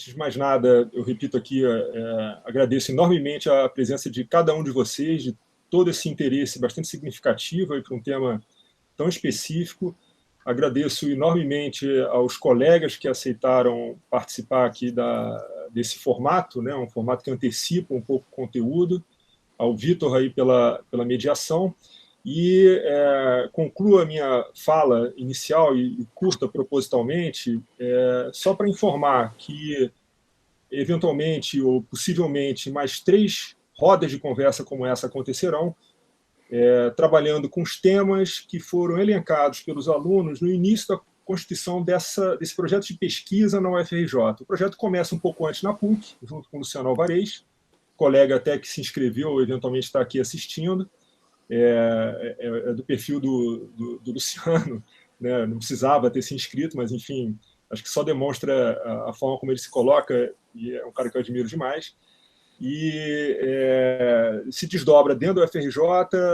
antes de mais nada, eu repito aqui, agradeço enormemente a presença de cada um de vocês, de todo esse interesse bastante significativo para um tema tão específico. Agradeço enormemente aos colegas que aceitaram participar aqui desse formato, né, um formato que antecipa um pouco o conteúdo, ao Vitor aí pela mediação, e concluo a minha fala inicial e curta propositalmente, só para informar que, eventualmente ou possivelmente, mais 3 rodas de conversa como essa acontecerão, trabalhando com os temas que foram elencados pelos alunos no início da constituição desse projeto de pesquisa na UFRJ. O projeto começa um pouco antes na PUC, junto com o Luciano Alvarez, colega até que se inscreveu, eventualmente está aqui assistindo, do perfil do Luciano, né? Não precisava ter se inscrito, mas, enfim, acho que só demonstra a forma como ele se coloca, e é um cara que eu admiro demais, e se desdobra dentro do FRJ,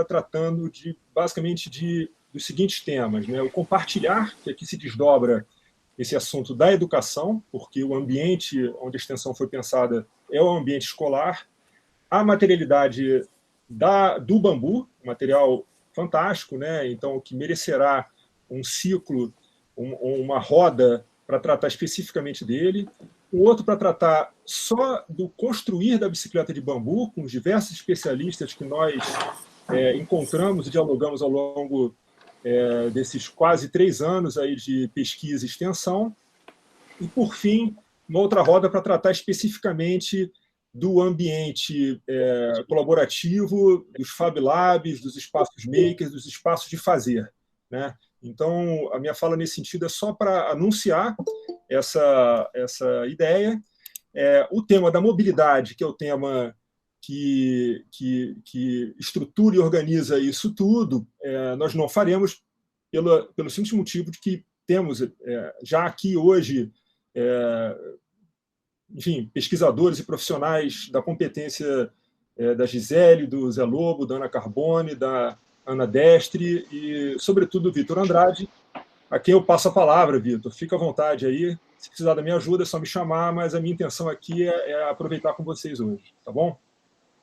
tratando basicamente dos seguintes temas, né? O compartilhar, que aqui se desdobra esse assunto da educação, porque o ambiente onde a extensão foi pensada é o ambiente escolar, a materialidade do bambu, um material fantástico, né? Então, que merecerá um ciclo, uma roda para tratar especificamente dele, o outro para tratar só do construir da bicicleta de bambu, com os diversos especialistas que nós encontramos e dialogamos ao longo desses quase 3 anos aí de pesquisa e extensão, e, por fim, uma outra roda para tratar especificamente do ambiente colaborativo, dos Fab Labs, dos espaços makers, dos espaços de fazer, né? Então, a minha fala nesse sentido é só para anunciar essa ideia. O tema da mobilidade, que é o tema que estrutura e organiza isso tudo, nós não faremos pelo simples motivo de que temos já aqui hoje enfim, pesquisadores e profissionais da competência da Gisele, do Zé Lobo, da Ana Carbone, da Ana Destre e, sobretudo, do Vitor Andrade, a quem eu passo a palavra, Vitor. Fica à vontade aí. Se precisar da minha ajuda, é só me chamar, mas a minha intenção aqui é aproveitar com vocês hoje, tá bom?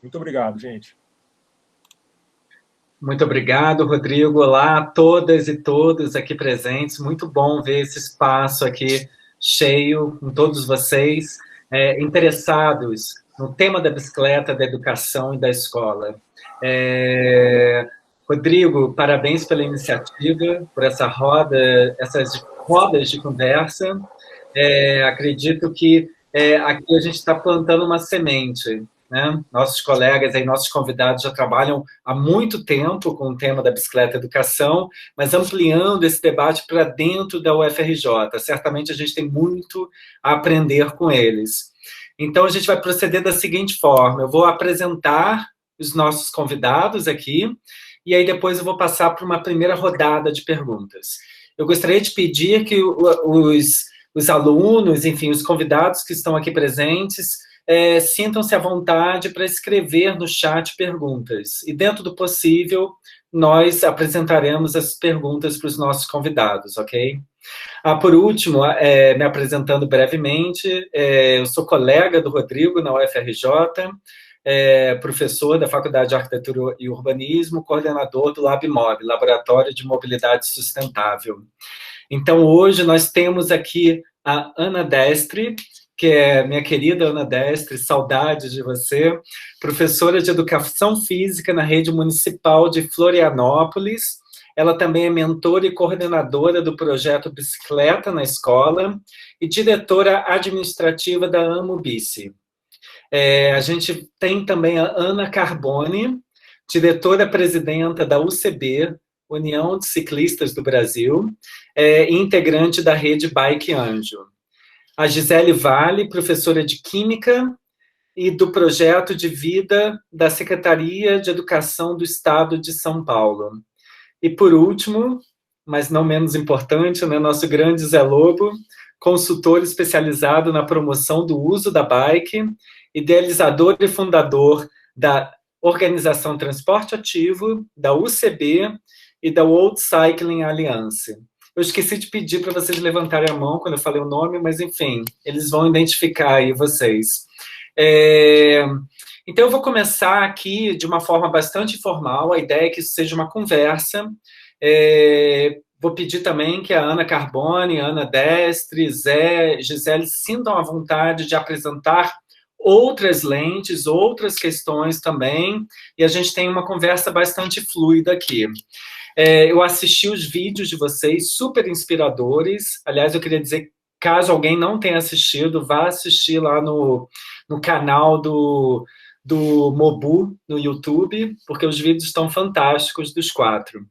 Muito obrigado, gente. Muito obrigado, Rodrigo. Olá a todas e todos aqui presentes. Muito bom ver esse espaço aqui cheio com todos vocês interessados no tema da bicicleta, da educação e da escola. Rodrigo, parabéns pela iniciativa, por essas rodas de conversa. Acredito que aqui a gente está plantando uma semente, né? Nossos colegas e nossos convidados já trabalham há muito tempo com o tema da bicicleta e educação, mas ampliando esse debate para dentro da UFRJ. Certamente a gente tem muito a aprender com eles. Então, a gente vai proceder da seguinte forma: eu vou apresentar os nossos convidados aqui, e aí depois eu vou passar para uma primeira rodada de perguntas. Eu gostaria de pedir que os alunos, enfim, os convidados que estão aqui presentes, sintam-se à vontade para escrever no chat perguntas. E, dentro do possível, nós apresentaremos as perguntas para os nossos convidados, ok? Por último, me apresentando brevemente, eu sou colega do Rodrigo na UFRJ, professor da Faculdade de Arquitetura e Urbanismo, coordenador do LabMob, Laboratório de Mobilidade Sustentável. Então, hoje nós temos aqui a Ana Destre, que é minha querida Ana Destre, saudade de você, professora de Educação Física na Rede Municipal de Florianópolis. Ela também é mentora e coordenadora do projeto Bicicleta na Escola e diretora administrativa da AMOBICE. A gente tem também a Ana Carbone, diretora-presidenta da UCB, União de Ciclistas do Brasil, e integrante da rede Bike Anjo. A Gisele Vale, professora de Química e do Projeto de Vida da Secretaria de Educação do Estado de São Paulo. E, por último, mas não menos importante, né, nosso grande Zé Lobo, consultor especializado na promoção do uso da bike, idealizador e fundador da Organização Transporte Ativo, da UCB e da World Cycling Alliance. Eu esqueci de pedir para vocês levantarem a mão quando eu falei o nome, mas enfim, eles vão identificar aí vocês. Então, eu vou começar aqui de uma forma bastante informal. A ideia é que isso seja uma conversa. Vou pedir também que a Ana Carbone, a Ana Destre, Zé, Gisele sintam a vontade de apresentar outras lentes, outras questões também, e a gente tem uma conversa bastante fluida aqui. Eu assisti os vídeos de vocês, super inspiradores. Aliás, eu queria dizer, caso alguém não tenha assistido, vá assistir lá no canal do Mobu, no YouTube, porque os vídeos estão fantásticos dos 4.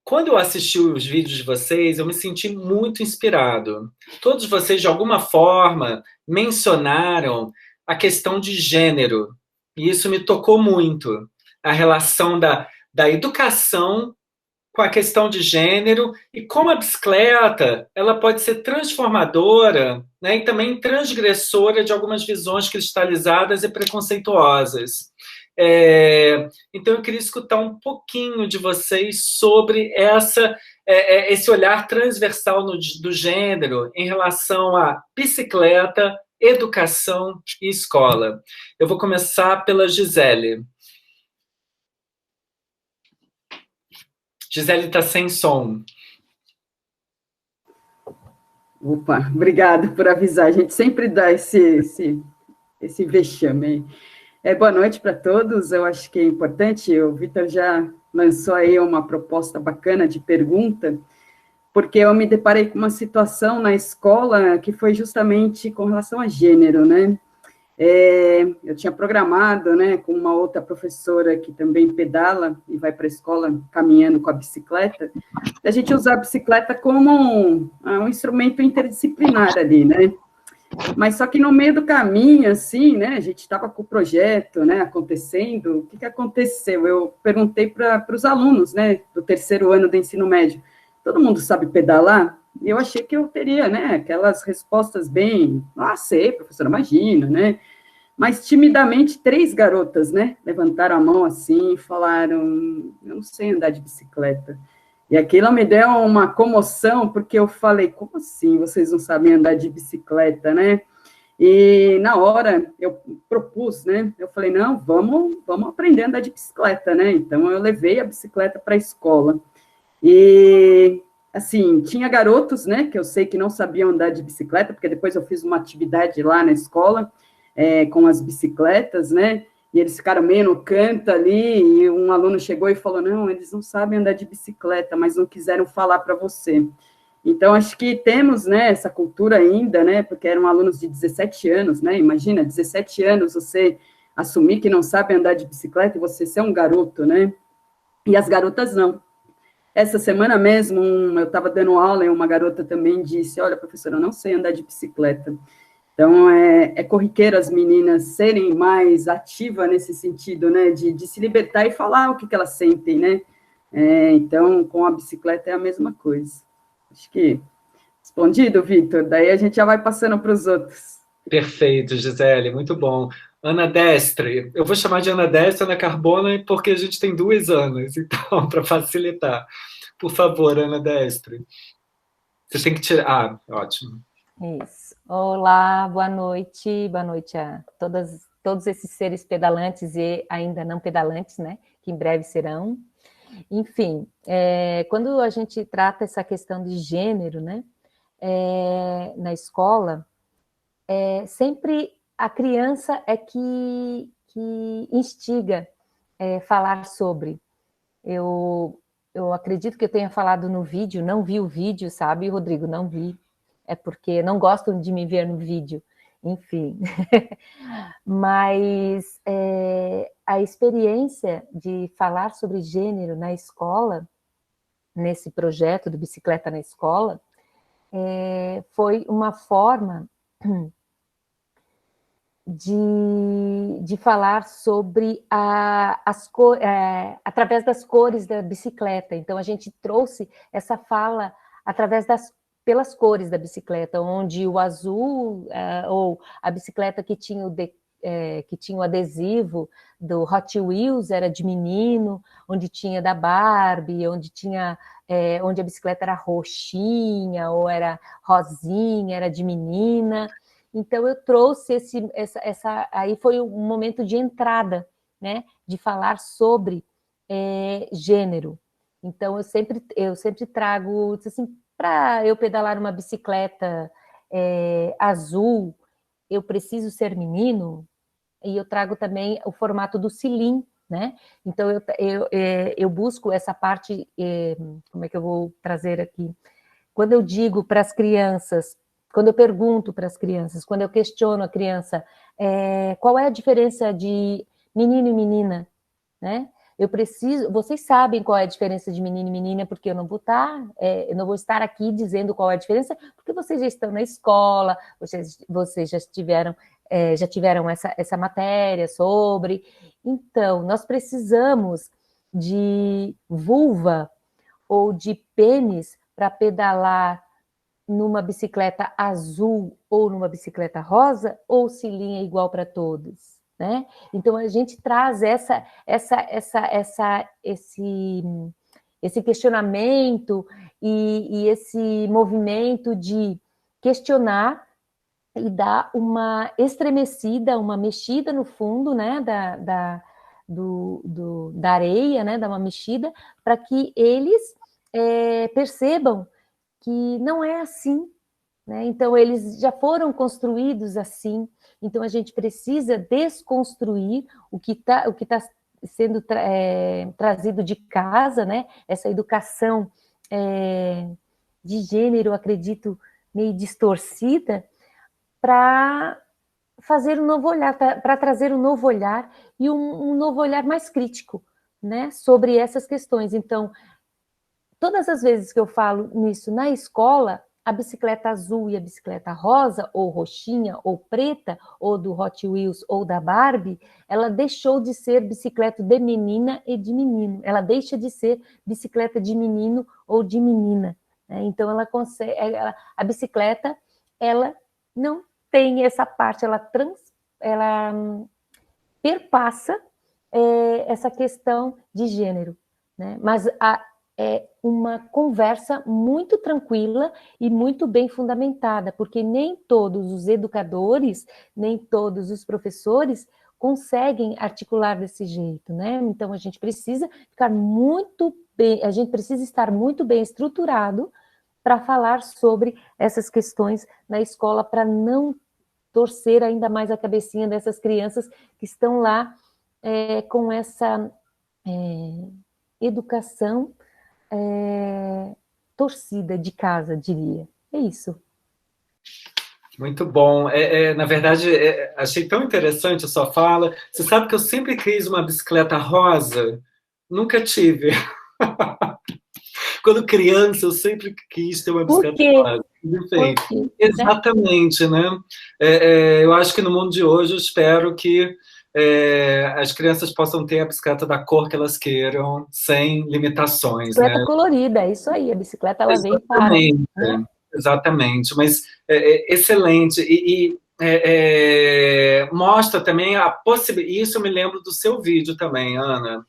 Quando eu assisti os vídeos de vocês, eu me senti muito inspirado. Todos vocês, de alguma forma, mencionaram a questão de gênero, e isso me tocou muito. A relação da educação com a questão de gênero e como a bicicleta ela pode ser transformadora, né, e também transgressora de algumas visões cristalizadas e preconceituosas. Então, eu queria escutar um pouquinho de vocês sobre esse olhar transversal do gênero em relação à bicicleta, educação e escola. Eu vou começar pela Gisele. Gisele está sem som. Opa, obrigada por avisar. A gente sempre dá esse vexame. Boa noite para todos. Eu acho que é importante, o Vitor já lançou aí uma proposta bacana de pergunta, porque eu me deparei com uma situação na escola que foi justamente com relação a gênero, né? Eu tinha programado, né, com uma outra professora que também pedala e vai para a escola caminhando com a bicicleta, a gente usar a bicicleta como um instrumento interdisciplinar ali, né? Mas só que no meio do caminho, assim, né, a gente estava com o projeto, né, acontecendo, o que aconteceu? Eu perguntei para os alunos, né, do terceiro ano do ensino médio, todo mundo sabe pedalar? E eu achei que eu teria, né, aquelas respostas bem, sei, professora, imagina, né, mas timidamente 3 garotas, né, levantaram a mão assim e falaram, eu não sei andar de bicicleta. E aquilo me deu uma comoção, porque eu falei, como assim vocês não sabem andar de bicicleta, né? E na hora eu propus, né? Eu falei, não, vamos aprender a andar de bicicleta, né? Então eu levei a bicicleta para a escola. E assim, tinha garotos, né, que eu sei que não sabiam andar de bicicleta, porque depois eu fiz uma atividade lá na escola, com as bicicletas, né? E eles ficaram meio no canto ali, e um aluno chegou e falou, não, eles não sabem andar de bicicleta, mas não quiseram falar para você. Então, acho que temos, né, essa cultura ainda, né, porque eram alunos de 17 anos, né, imagina, 17 anos, você assumir que não sabe andar de bicicleta e você ser um garoto, né, e as garotas não. Essa semana mesmo, eu estava dando aula e uma garota também disse, olha, professora, eu não sei andar de bicicleta. Então, é corriqueiro as meninas serem mais ativas nesse sentido, né, de se libertar e falar o que elas sentem, né, então, com a bicicleta é a mesma coisa. Acho que respondido, Vitor, daí a gente já vai passando para os outros. Perfeito, Gisele, muito bom. Ana Destre, eu vou chamar de Ana Destre, Ana Carbone, porque a gente tem 2 Anas, então, para facilitar. Por favor, Ana Destre. Você tem que tirar... ótimo. Isso. Olá, boa noite a todos esses seres pedalantes e ainda não pedalantes, né, que em breve serão. Enfim, quando a gente trata essa questão de gênero, né, na escola, sempre a criança é que instiga falar sobre. Eu acredito que eu tenha falado no vídeo, não vi o vídeo, sabe, Rodrigo, não vi. É porque não gostam de me ver no vídeo, enfim. Mas a experiência de falar sobre gênero na escola, nesse projeto do Bicicleta na Escola, foi uma forma de falar sobre através das cores da bicicleta. Então, a gente trouxe essa fala através pelas cores da bicicleta, onde o azul, ou a bicicleta que tinha que tinha o adesivo do Hot Wheels era de menino, onde tinha da Barbie, onde a bicicleta era roxinha ou era rosinha, era de menina. Então eu trouxe aí foi um momento de entrada, né, de falar sobre gênero. Então eu sempre trago, assim, para eu pedalar uma bicicleta azul, eu preciso ser menino, e eu trago também o formato do selim, né? Então eu busco essa parte, como é que eu vou trazer aqui? Quando eu digo para as crianças, quando eu pergunto para as crianças, quando eu questiono a criança, qual é a diferença de menino e menina, né? Vocês sabem qual é a diferença de menino e menina, porque eu não vou estar aqui dizendo qual é a diferença, porque vocês já estão na escola, vocês já tiveram essa matéria sobre. Então, nós precisamos de vulva ou de pênis para pedalar numa bicicleta azul ou numa bicicleta rosa, ou se linha igual para todos, né? Então a gente traz esse questionamento e esse movimento de questionar e dar uma estremecida, uma mexida no fundo, né, da areia, né, dar uma mexida, para que eles percebam que não é assim, né? Então eles já foram construídos assim, então a gente precisa desconstruir o que tá sendo trazido de casa, né? Essa educação de gênero, acredito, meio distorcida, para fazer um novo olhar, para trazer um novo olhar e um novo olhar mais crítico, né, sobre essas questões. Então, todas as vezes que eu falo nisso na escola, a bicicleta azul e a bicicleta rosa, ou roxinha, ou preta, ou do Hot Wheels, ou da Barbie, ela deixou de ser bicicleta de menina e de menino. Ela deixa de ser bicicleta de menino ou de menina, né? Então, a bicicleta, ela não tem essa parte, ela perpassa essa questão de gênero, né? Mas é uma conversa muito tranquila e muito bem fundamentada, porque nem todos os educadores, nem todos os professores conseguem articular desse jeito, né? Então a gente precisa estar muito bem estruturado para falar sobre essas questões na escola, para não torcer ainda mais a cabecinha dessas crianças que estão lá com essa educação torcida de casa, diria. É isso. Muito bom. Na verdade, achei tão interessante a sua fala. Você sabe que eu sempre quis uma bicicleta rosa? Nunca tive. Quando criança, eu sempre quis ter uma bicicleta rosa. Enfim, exatamente, né? Eu acho que no mundo de hoje, eu espero que as crianças possam ter a bicicleta da cor que elas queiram, sem limitações. Bicicleta, né? colorida, é isso aí, a bicicleta ela vem para... Né? Exatamente, mas excelente, e mostra também a possibilidade, isso eu me lembro do seu vídeo também, Ana,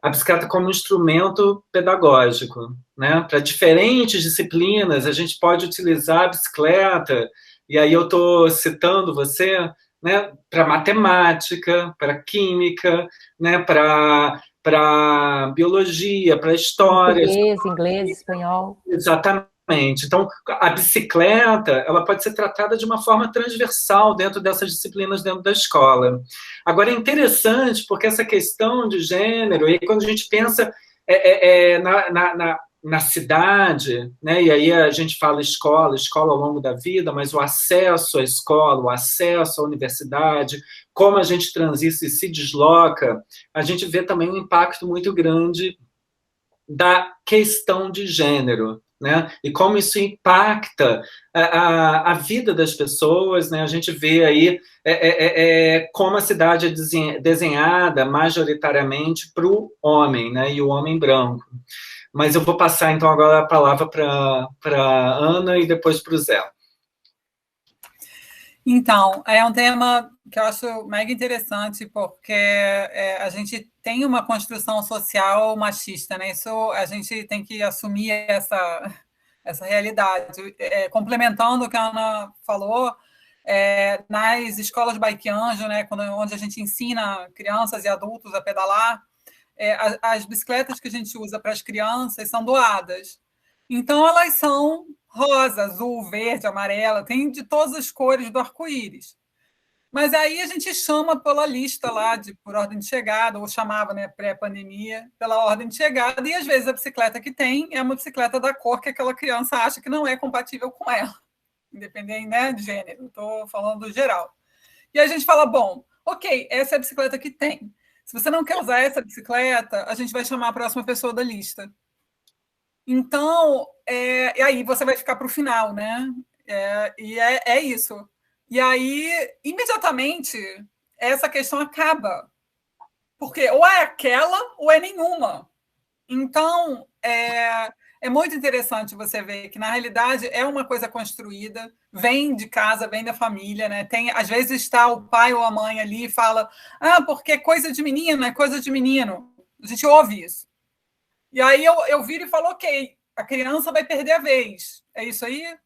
a bicicleta como instrumento pedagógico, né? Para diferentes disciplinas, a gente pode utilizar a bicicleta, e aí eu estou citando você, né, para matemática, para química, né, para biologia, para história. Português, inglês, espanhol. Exatamente. Então, a bicicleta, ela pode ser tratada de uma forma transversal dentro dessas disciplinas dentro da escola. Agora, é interessante porque essa questão de gênero, e quando a gente pensa na cidade, né, e aí a gente fala escola ao longo da vida, mas o acesso à escola, o acesso à universidade, como a gente transita e se desloca, a gente vê também um impacto muito grande da questão de gênero, né? E como isso impacta a vida das pessoas, né? A gente vê aí como a cidade é desenhada majoritariamente para o homem, né? E o homem branco. Mas eu vou passar, então, agora a palavra para Ana e depois para o Zé. Então, é um tema que eu acho mega interessante, porque a gente tem uma construção social machista, né? Isso a gente tem que assumir essa realidade. Complementando o que a Ana falou, nas escolas Bike Anjo, né, onde a gente ensina crianças e adultos a pedalar, as bicicletas que a gente usa para as crianças são doadas. Então, elas são rosa, azul, verde, amarela, tem de todas as cores do arco-íris. Mas aí a gente chama pela lista lá, por ordem de chegada, ou chamava, né, pré-pandemia, pela ordem de chegada, e às vezes a bicicleta que tem é uma bicicleta da cor que aquela criança acha que não é compatível com ela, independente, né, de gênero, estou falando do geral. E a gente fala, bom, ok, essa é a bicicleta que tem. Se você não quer usar essa bicicleta, a gente vai chamar a próxima pessoa da lista. Então, e aí você vai ficar para o final, né? É isso. E aí, imediatamente, essa questão acaba. Porque ou é aquela ou é nenhuma. Então, é muito interessante você ver que, na realidade, é uma coisa construída, vem de casa, vem da família, né? Às vezes está o pai ou a mãe ali e fala, porque é coisa de menino, é coisa de menino. A gente ouve isso. E aí eu viro e falo, ok, a criança vai perder a vez. É isso aí?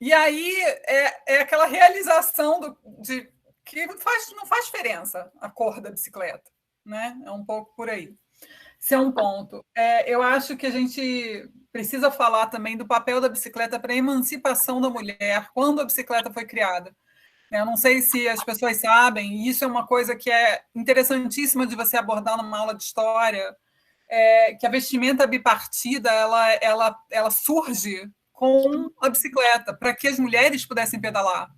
E aí é aquela realização de que não faz diferença a cor da bicicleta, né? É um pouco por aí. Esse é um ponto. Eu acho que a gente precisa falar também do papel da bicicleta para a emancipação da mulher, quando a bicicleta foi criada. Eu não sei se as pessoas sabem, e isso é uma coisa que é interessantíssima de você abordar numa aula de história, que a vestimenta bipartida ela surge com a bicicleta, para que as mulheres pudessem pedalar.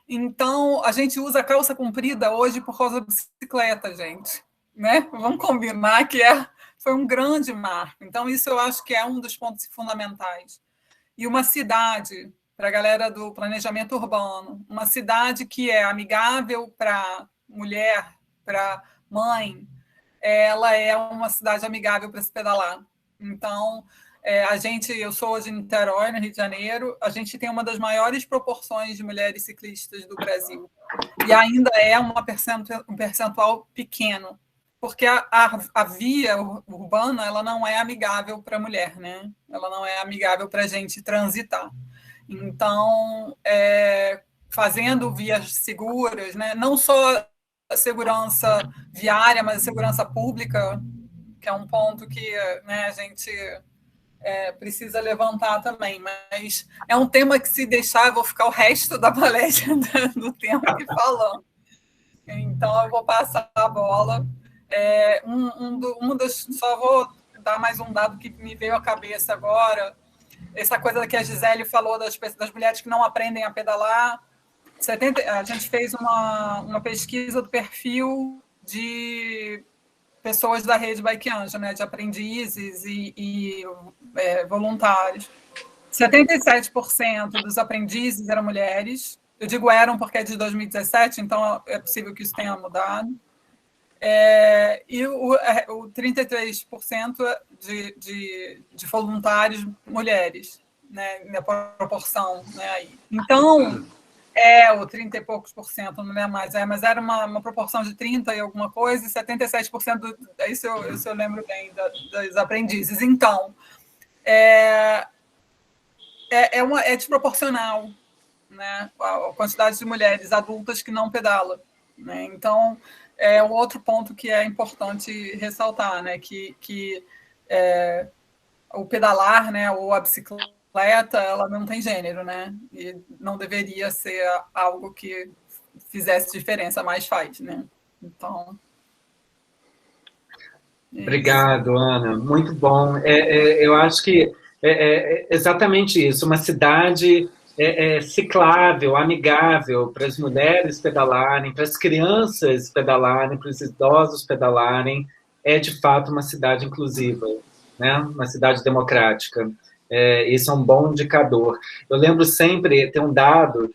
Então, a gente usa a calça comprida hoje por causa da bicicleta, gente. Né? Vamos combinar que foi um grande marco. Então, isso eu acho que é um dos pontos fundamentais. E uma cidade, para a galera do planejamento urbano, uma cidade que é amigável para mulher, para mãe, ela é uma cidade amigável para se pedalar. Então, eu sou hoje em Niterói, no Rio de Janeiro, a gente tem uma das maiores proporções de mulheres ciclistas do Brasil. E ainda é um percentual pequeno, porque a via urbana ela não é amigável para a mulher, né? Ela não é amigável para a gente transitar. Então, fazendo vias seguras, né? Não só a segurança viária, mas a segurança pública, que é um ponto que, né, a gente precisa levantar também. Mas é um tema que, se deixar, eu vou ficar o resto da palestra do tempo aqui falando. Então, eu vou passar a bola. Só vou dar mais um dado que me veio à cabeça agora. Essa coisa que a Gisele falou das mulheres que não aprendem a pedalar. A gente fez uma pesquisa do perfil de pessoas da rede Bike Anjo, né, de aprendizes e voluntários. 77% dos aprendizes eram mulheres. Eu digo eram porque é de 2017, então é possível que isso tenha mudado. E o 33% de voluntários mulheres, né, na proporção, né, aí. Então, o 30 e poucos por cento, não lembro mais, mas era uma proporção de 30 e alguma coisa, e 77%, isso eu lembro bem, dos aprendizes. Então, é desproporcional, né, a quantidade de mulheres adultas que não pedalam, né? Então, é um outro ponto que é importante ressaltar, né, que o pedalar, né, ou a bicicleta, ela não tem gênero, né, e não deveria ser algo que fizesse diferença, mas faz, né. Então... Obrigado, Ana. Muito bom. Eu acho que é exatamente isso. Uma cidade ciclável, amigável para as mulheres pedalarem, para as crianças pedalarem, para os idosos pedalarem, é de fato uma cidade inclusiva, né? Uma cidade democrática. Isso é um bom indicador. Eu lembro sempre, tem um dado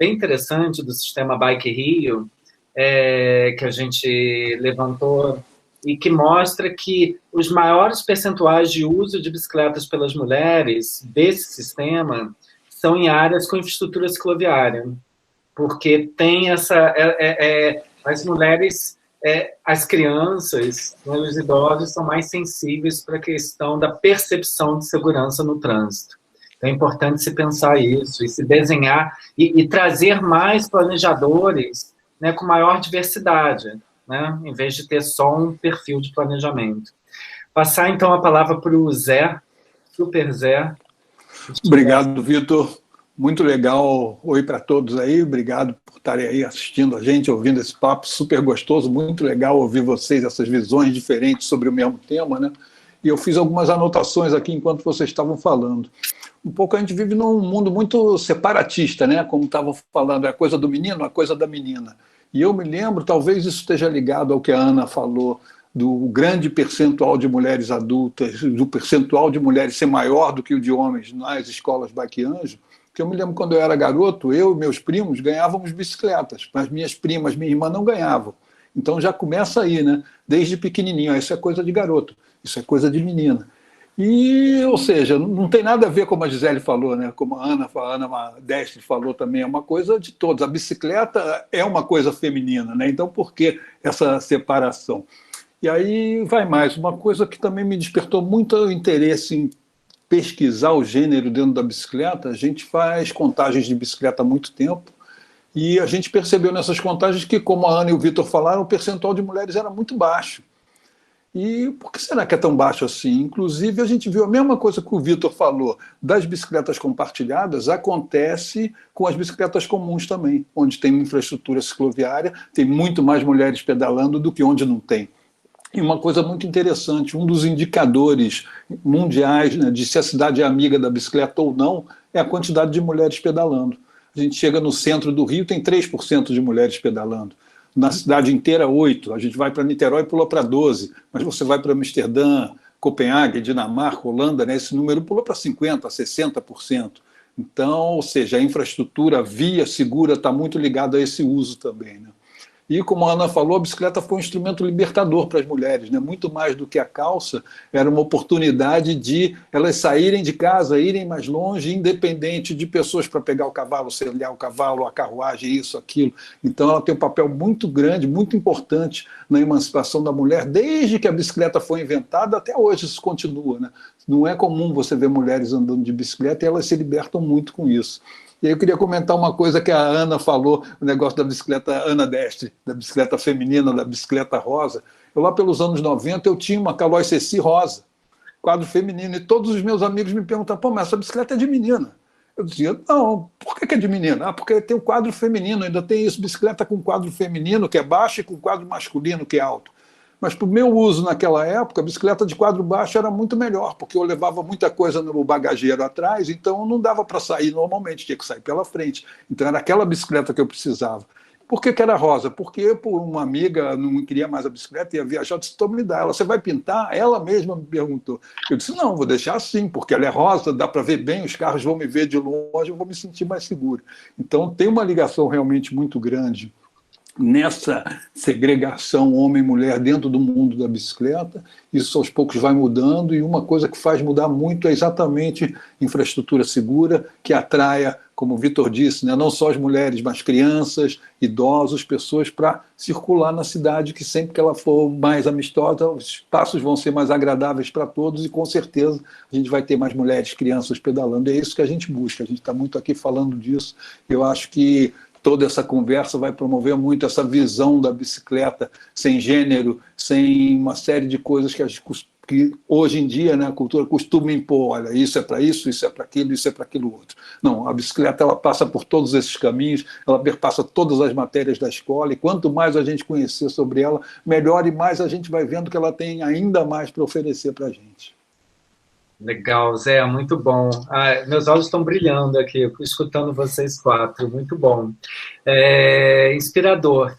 bem interessante do sistema Bike Rio, que a gente levantou, e que mostra que os maiores percentuais de uso de bicicletas pelas mulheres desse sistema estão em áreas com infraestrutura cicloviária, porque tem as mulheres, as crianças, né, os idosos são mais sensíveis para a questão da percepção de segurança no trânsito. Então é importante se pensar isso, e se desenhar, e trazer mais planejadores, né, com maior diversidade, né, em vez de ter só um perfil de planejamento. Passar, então, a palavra para o Zé, Super Zé. Obrigado, Vitor. Muito legal. Oi para todos aí. Obrigado por estarem aí assistindo a gente, ouvindo esse papo super gostoso. Muito legal ouvir vocês, essas visões diferentes sobre o mesmo tema, né? E eu fiz algumas anotações aqui enquanto vocês estavam falando. Um pouco a gente vive num mundo muito separatista, né? Como estavam falando, é a coisa do menino, a coisa da menina. E eu me lembro, talvez isso esteja ligado ao que a Ana falou, do grande percentual de mulheres adultas, do percentual de mulheres ser maior do que o de homens nas escolas Baquianjo, que eu me lembro quando eu era garoto, eu e meus primos ganhávamos bicicletas, mas minhas primas, minha irmã não ganhavam. Então já começa aí, né? Desde pequenininho, isso é coisa de garoto, isso é coisa de menina. E, ou seja, não tem nada a ver como a Gisele falou, né? Como a Ana Destre falou também, é uma coisa de todos. A bicicleta é uma coisa feminina, né? Então por que essa separação? E aí vai mais, uma coisa que também me despertou muito interesse em pesquisar o gênero dentro da bicicleta. A gente faz contagens de bicicleta há muito tempo e a gente percebeu nessas contagens que, como a Ana e o Vitor falaram, o percentual de mulheres era muito baixo. E por que será que é tão baixo assim? Inclusive, a gente viu a mesma coisa que o Vitor falou das bicicletas compartilhadas, acontece com as bicicletas comuns também, onde tem infraestrutura cicloviária, tem muito mais mulheres pedalando do que onde não tem. E uma coisa muito interessante, um dos indicadores mundiais, né, de se a cidade é amiga da bicicleta ou não, é a quantidade de mulheres pedalando. A gente chega no centro do Rio, tem 3% de mulheres pedalando. Na cidade inteira, 8%. A gente vai para Niterói e pula para 12%. Mas você vai para Amsterdã, Copenhague, Dinamarca, Holanda, né, esse número pula para 50%, 60%. Então, ou seja, a infraestrutura, a via segura está muito ligada a esse uso também, né? E, como a Ana falou, a bicicleta foi um instrumento libertador para as mulheres, né? Muito mais do que a calça, era uma oportunidade de elas saírem de casa, irem mais longe, independente de pessoas para pegar o cavalo, serrilhar o cavalo, a carruagem, isso, aquilo. Então, ela tem um papel muito grande, muito importante na emancipação da mulher, desde que a bicicleta foi inventada até hoje isso continua, né? Não é comum você ver mulheres andando de bicicleta e elas se libertam muito com isso. E aí eu queria comentar uma coisa que a Ana falou, o negócio da bicicleta Ana Destre, da bicicleta feminina, da bicicleta rosa. Eu lá pelos anos 90, eu tinha uma Caloi Ceci rosa, quadro feminino, e todos os meus amigos me perguntavam, pô, mas essa bicicleta é de menina. Eu dizia, não, por que é de menina? Ah, porque tem o quadro feminino, ainda tem isso, bicicleta com quadro feminino, que é baixo, e com quadro masculino, que é alto. Mas para o meu uso naquela época, a bicicleta de quadro baixo era muito melhor, porque eu levava muita coisa no bagageiro atrás, então não dava para sair normalmente, tinha que sair pela frente. Então era aquela bicicleta que eu precisava. Por que era rosa? Porque por uma amiga não queria mais a bicicleta, ia viajar, eu disse, então me dá. Ela, você vai pintar? Ela mesma me perguntou. Eu disse, não, vou deixar assim, porque ela é rosa, dá para ver bem, os carros vão me ver de longe, eu vou me sentir mais seguro. Então tem uma ligação realmente muito grande nessa segregação homem-mulher dentro do mundo da bicicleta. Isso aos poucos vai mudando, e uma coisa que faz mudar muito é exatamente infraestrutura segura, que atraia, como o Vitor disse, né, não só as mulheres, mas crianças, idosos, pessoas para circular na cidade, que sempre que ela for mais amistosa, os espaços vão ser mais agradáveis para todos, e com certeza a gente vai ter mais mulheres, crianças pedalando. É isso que a gente busca, a gente está muito aqui falando disso. Eu acho que toda essa conversa vai promover muito essa visão da bicicleta sem gênero, sem uma série de coisas que hoje em dia, né, a cultura costuma impor, olha, isso é para isso é para aquilo, isso é para aquilo outro. Não, a bicicleta ela passa por todos esses caminhos, ela perpassa todas as matérias da escola, e quanto mais a gente conhecer sobre ela, melhor, e mais a gente vai vendo que ela tem ainda mais para oferecer para a gente. Legal, Zé, muito bom. Meus olhos estão brilhando aqui, escutando vocês quatro, muito bom. Inspirador.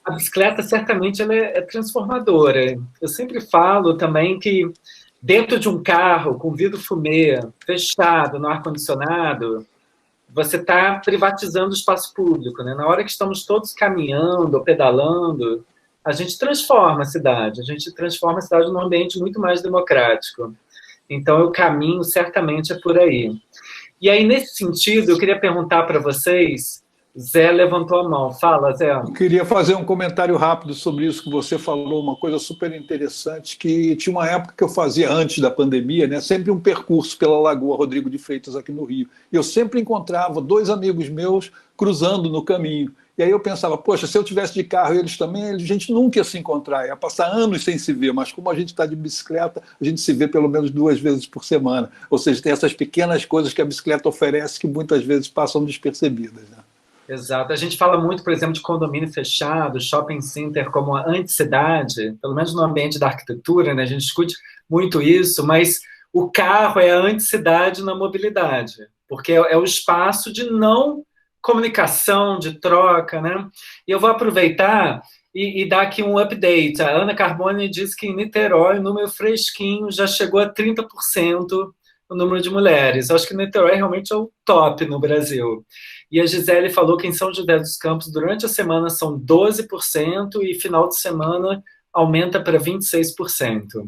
A bicicleta, certamente, ela é transformadora. Eu sempre falo também que dentro de um carro, com vidro fumê, fechado, no ar-condicionado, você está privatizando o espaço público, né? Na hora que estamos todos caminhando ou pedalando, a gente transforma a cidade num ambiente muito mais democrático. Então, o caminho certamente é por aí. E aí, nesse sentido, eu queria perguntar para vocês, Zé levantou a mão, fala, Zé. Eu queria fazer um comentário rápido sobre isso que você falou, uma coisa super interessante, que tinha uma época que eu fazia antes da pandemia, né, sempre um percurso pela Lagoa Rodrigo de Freitas aqui no Rio. E eu sempre encontrava 2 amigos meus cruzando no caminho. E aí eu pensava, poxa, se eu tivesse de carro e eles também, a gente nunca ia se encontrar, ia passar anos sem se ver, mas como a gente está de bicicleta, a gente se vê pelo menos 2 vezes por semana. Ou seja, tem essas pequenas coisas que a bicicleta oferece que muitas vezes passam despercebidas, né? Exato. A gente fala muito, por exemplo, de condomínio fechado, shopping center como a anticidade, pelo menos no ambiente da arquitetura, né? A gente discute muito isso, mas o carro é a anticidade na mobilidade, porque é o espaço de não comunicação, de troca, né? E eu vou aproveitar e dar aqui um update. A Ana Carboni disse que em Niterói o número fresquinho já chegou a 30% o número de mulheres. Eu acho que Niterói realmente é o top no Brasil. E a Gisele falou que em São José dos Campos, durante a semana, são 12% e final de semana aumenta para 26%.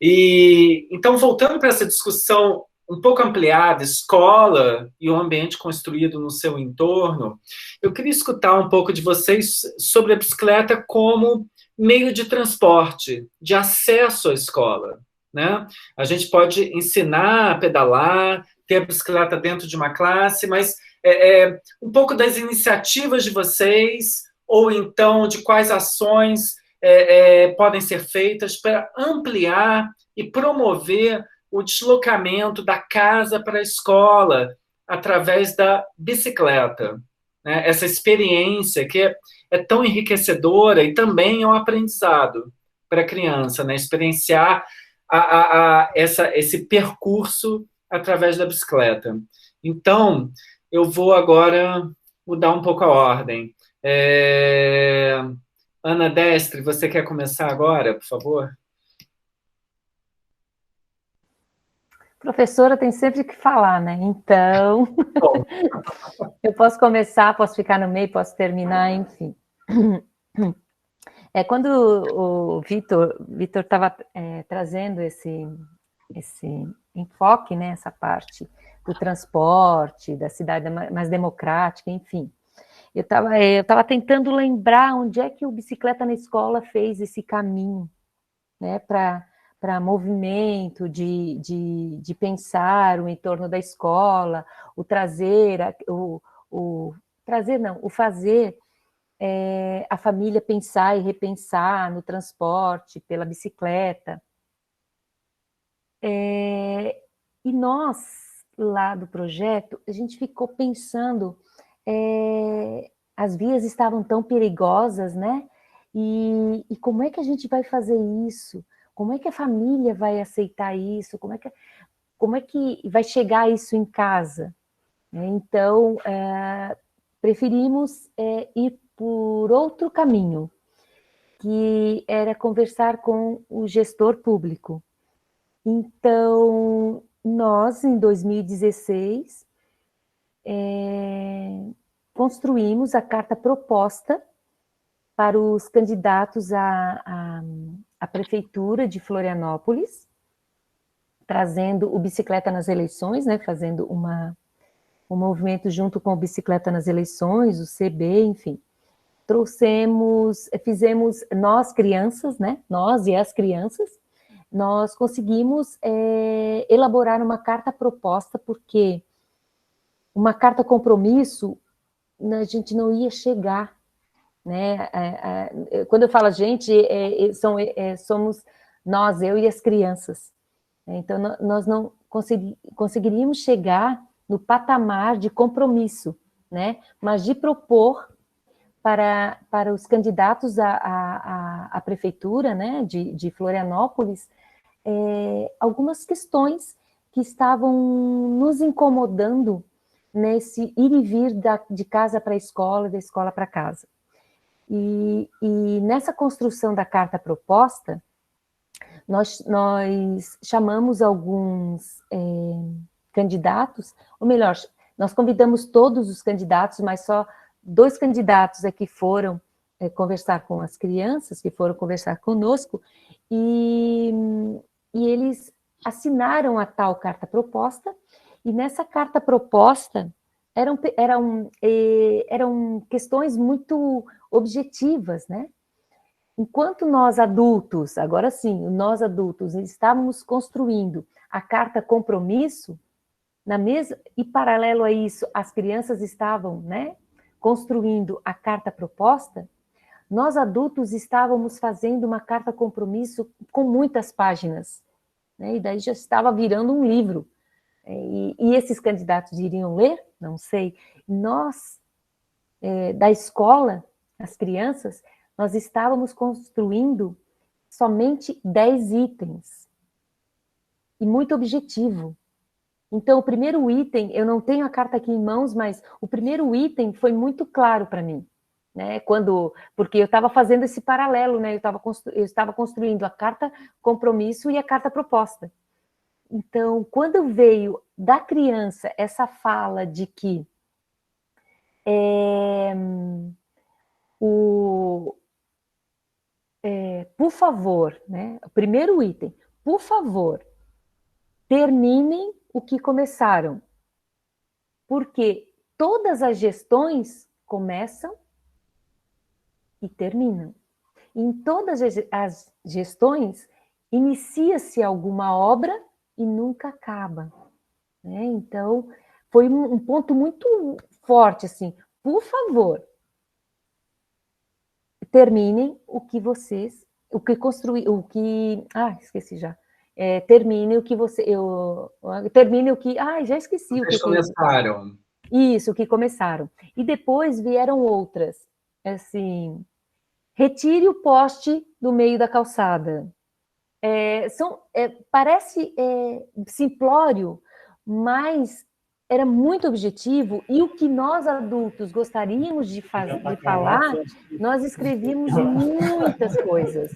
E, então, voltando para essa discussão um pouco ampliada, escola e o ambiente construído no seu entorno, eu queria escutar um pouco de vocês sobre a bicicleta como meio de transporte, de acesso à escola, né? A gente pode ensinar a pedalar, ter a bicicleta dentro de uma classe, mas um pouco das iniciativas de vocês, ou então de quais ações podem ser feitas para ampliar e promover o deslocamento da casa para a escola através da bicicleta, né? Essa experiência que é tão enriquecedora e também é um aprendizado para a criança, né? Experienciar esse percurso através da bicicleta. Então, eu vou agora mudar um pouco a ordem. Ana Destre, você quer começar agora, por favor? Professora tem sempre que falar, né? Então, eu posso começar, posso ficar no meio, posso terminar, enfim. Quando o Vitor estava trazendo esse enfoque, né, essa parte do transporte, da cidade mais democrática, enfim. Eu estava tentando lembrar onde é que o Bicicleta na Escola fez esse caminho, né, para movimento, de pensar o entorno da escola, o fazer a família pensar e repensar no transporte pela bicicleta. E nós, lá do projeto, a gente ficou pensando, as vias estavam tão perigosas, né? E como é que a gente vai fazer isso? Como é que a família vai aceitar isso? Como é que vai chegar isso em casa? Então, preferimos ir por outro caminho, que era conversar com o gestor público. Então, nós, em 2016, construímos a carta proposta para os candidatos à prefeitura de Florianópolis, trazendo o Bicicleta nas Eleições, né, fazendo um movimento junto com o Bicicleta nas Eleições, o CB, enfim. Fizemos nós crianças, né, nós e as crianças, nós conseguimos elaborar uma carta proposta, porque uma carta compromisso, a gente não ia chegar, né? Quando eu falo a gente, somos nós, eu e as crianças. Então, nós não conseguiríamos chegar no patamar de compromisso, né? Mas de propor para os candidatos à prefeitura, né, de Florianópolis, algumas questões que estavam nos incomodando nesse ir e vir de casa para a escola, da escola para casa. E nessa construção da carta proposta, nós chamamos alguns candidatos, ou melhor, nós convidamos todos os candidatos, mas só 2 candidatos que foram conversar com as crianças, que foram conversar conosco, e eles assinaram a tal carta proposta, E nessa carta proposta, eram questões muito objetivas, né? Enquanto nós adultos, agora sim, nós adultos, estávamos construindo a carta compromisso, e paralelo a isso, as crianças estavam, né, construindo a carta proposta, nós adultos estávamos fazendo uma carta compromisso com muitas páginas, né, e daí já estava virando um livro. E esses candidatos iriam ler? Não sei. Nós, da escola, as crianças, nós estávamos construindo somente 10 itens. E muito objetivo. Então, o primeiro item, eu não tenho a carta aqui em mãos, mas o primeiro item foi muito claro para mim. Né? Porque eu estava fazendo esse paralelo, né? Eu estava construindo a carta compromisso e a carta proposta. Então, quando veio da criança essa fala de que por favor, né, o primeiro item, por favor, terminem o que começaram, porque todas as gestões começam e terminam. Em todas as gestões, inicia-se alguma obra e nunca acaba. Né? Então, foi um ponto muito forte, assim, por favor, terminem o que vocês, esqueci já. Termine o que você, termine o que, já esqueci o que começaram. Isso, o que começaram. E depois vieram outras, assim, retire o poste do meio da calçada. Parece simplório, mas era muito objetivo, e o que nós adultos gostaríamos de falar, nós escrevíamos muitas coisas,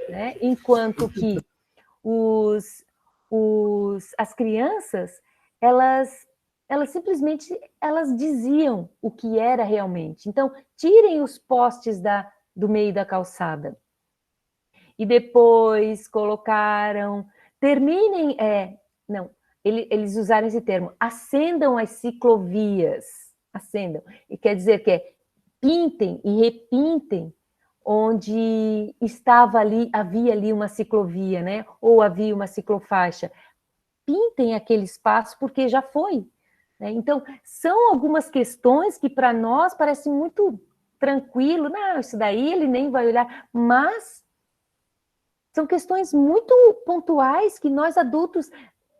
né? Enquanto que as crianças, elas simplesmente diziam o que era realmente. Então, tirem os postes do meio da calçada. E depois colocaram, terminem, eles usaram esse termo, acendam as ciclovias, acendam, e quer dizer que pintem e repintem onde havia ali uma ciclovia, né? Ou havia uma ciclofaixa. Pintem aquele espaço porque já foi. Né? Então, são algumas questões que para nós parecem muito tranquilo, não, isso daí ele nem vai olhar, mas são questões muito pontuais que nós adultos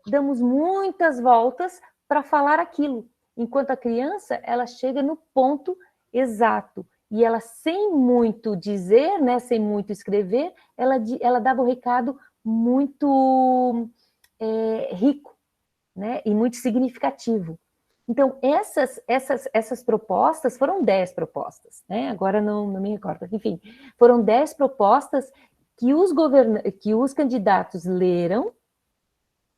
damos muitas voltas para falar aquilo. Enquanto a criança, ela chega no ponto exato. E ela, sem muito dizer, né, sem muito escrever, ela dava o recado muito rico, né, e muito significativo. Então, essas propostas, foram 10 propostas, né? Agora não me recordo, enfim, foram 10 propostas que os candidatos leram,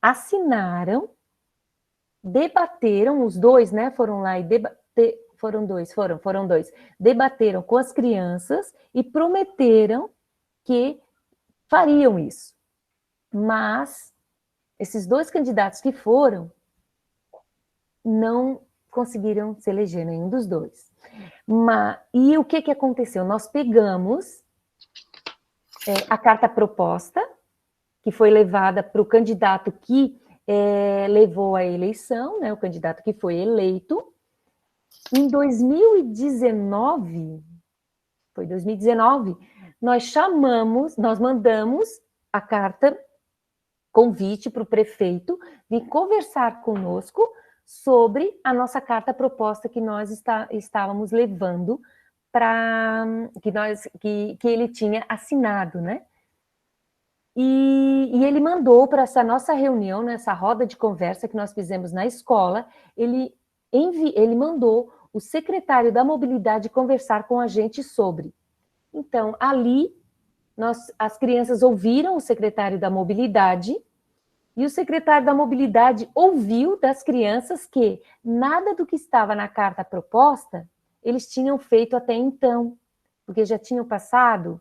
assinaram, debateram, os dois, né, foram lá e foram dois, debateram com as crianças e prometeram que fariam isso. Mas esses dois candidatos que foram, não conseguiram se eleger, nenhum dos dois. E o que aconteceu? Nós pegamos a carta proposta, que foi levada para o candidato que levou a eleição, né, o candidato que foi eleito. Em 2019, nós mandamos a carta convite para o prefeito vir conversar conosco sobre a nossa carta proposta que nós estávamos levando que ele tinha assinado, né? E ele mandou para essa nossa reunião, nessa roda de conversa que nós fizemos na escola, ele mandou o secretário da Mobilidade conversar com a gente sobre. Então, ali, as crianças ouviram o secretário da Mobilidade, e o secretário da Mobilidade ouviu das crianças que nada do que estava na carta proposta eles tinham feito até então, porque já tinham passado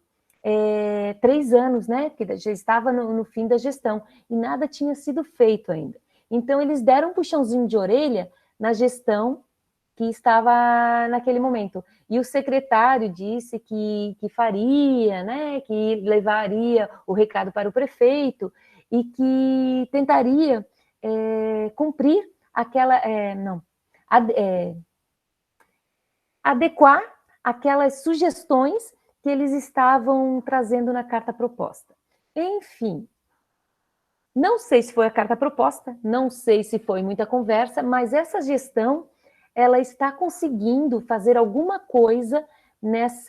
3 anos, né? Que já estava no fim da gestão, e nada tinha sido feito ainda. Então, eles deram um puxãozinho de orelha na gestão que estava naquele momento. E o secretário disse que faria, né, que levaria o recado para o prefeito e que tentaria cumprir aquela... adequar aquelas sugestões que eles estavam trazendo na carta proposta. Enfim, não sei se foi a carta proposta, não sei se foi muita conversa, mas essa gestão, ela está conseguindo fazer alguma coisa nas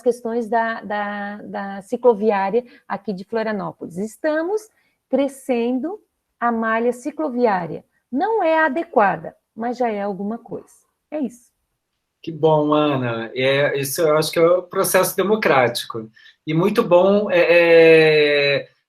questões da cicloviária aqui de Florianópolis. Estamos crescendo a malha cicloviária. Não é adequada, mas já é alguma coisa. É isso. Que bom, Ana. Isso eu acho que é o processo democrático. E muito bom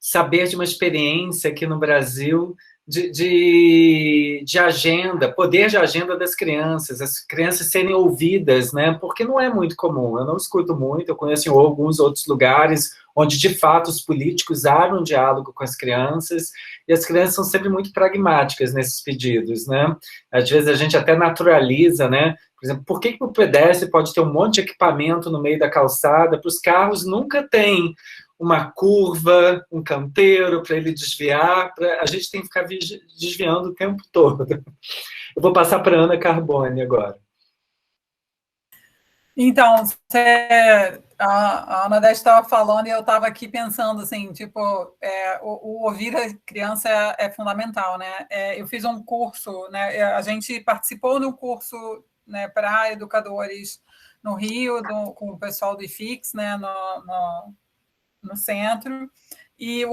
saber de uma experiência aqui no Brasil de agenda, poder de agenda das crianças, as crianças serem ouvidas, né? Porque não é muito comum. Eu não escuto muito, eu conheço em alguns outros lugares onde, de fato, os políticos abrem um diálogo com as crianças, e as crianças são sempre muito pragmáticas nesses pedidos, né? Às vezes a gente até naturaliza, né? Por exemplo, por que o pedestre pode ter um monte de equipamento no meio da calçada, para os carros nunca tem uma curva, um canteiro para ele desviar, a gente tem que ficar desviando o tempo todo. Eu vou passar para a Ana Carbone agora. Então, a Ana Deste estava falando e eu estava aqui pensando, assim, tipo, o ouvir a criança é fundamental, né? Eu fiz um curso, né? A gente participou de um curso, né, para educadores no Rio, com o pessoal do IFIX, né, no centro, e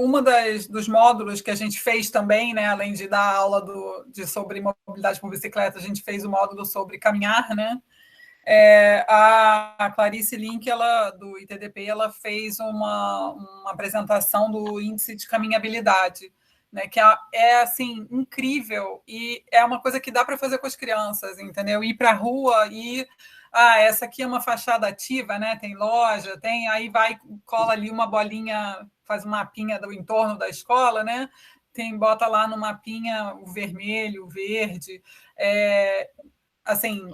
dos módulos que a gente fez também, né, além de dar aula sobre mobilidade por bicicleta, a gente fez o módulo sobre caminhar, né? A Clarice Link, do ITDP, ela fez uma apresentação do índice de caminhabilidade, né, que assim, incrível, e é uma coisa que dá para fazer com as crianças, entendeu? Ir para a rua e... essa aqui é uma fachada ativa, né? Tem loja, aí cola ali uma bolinha, faz um mapinha do entorno da escola, né? Bota lá no mapinha o vermelho, o verde. Assim,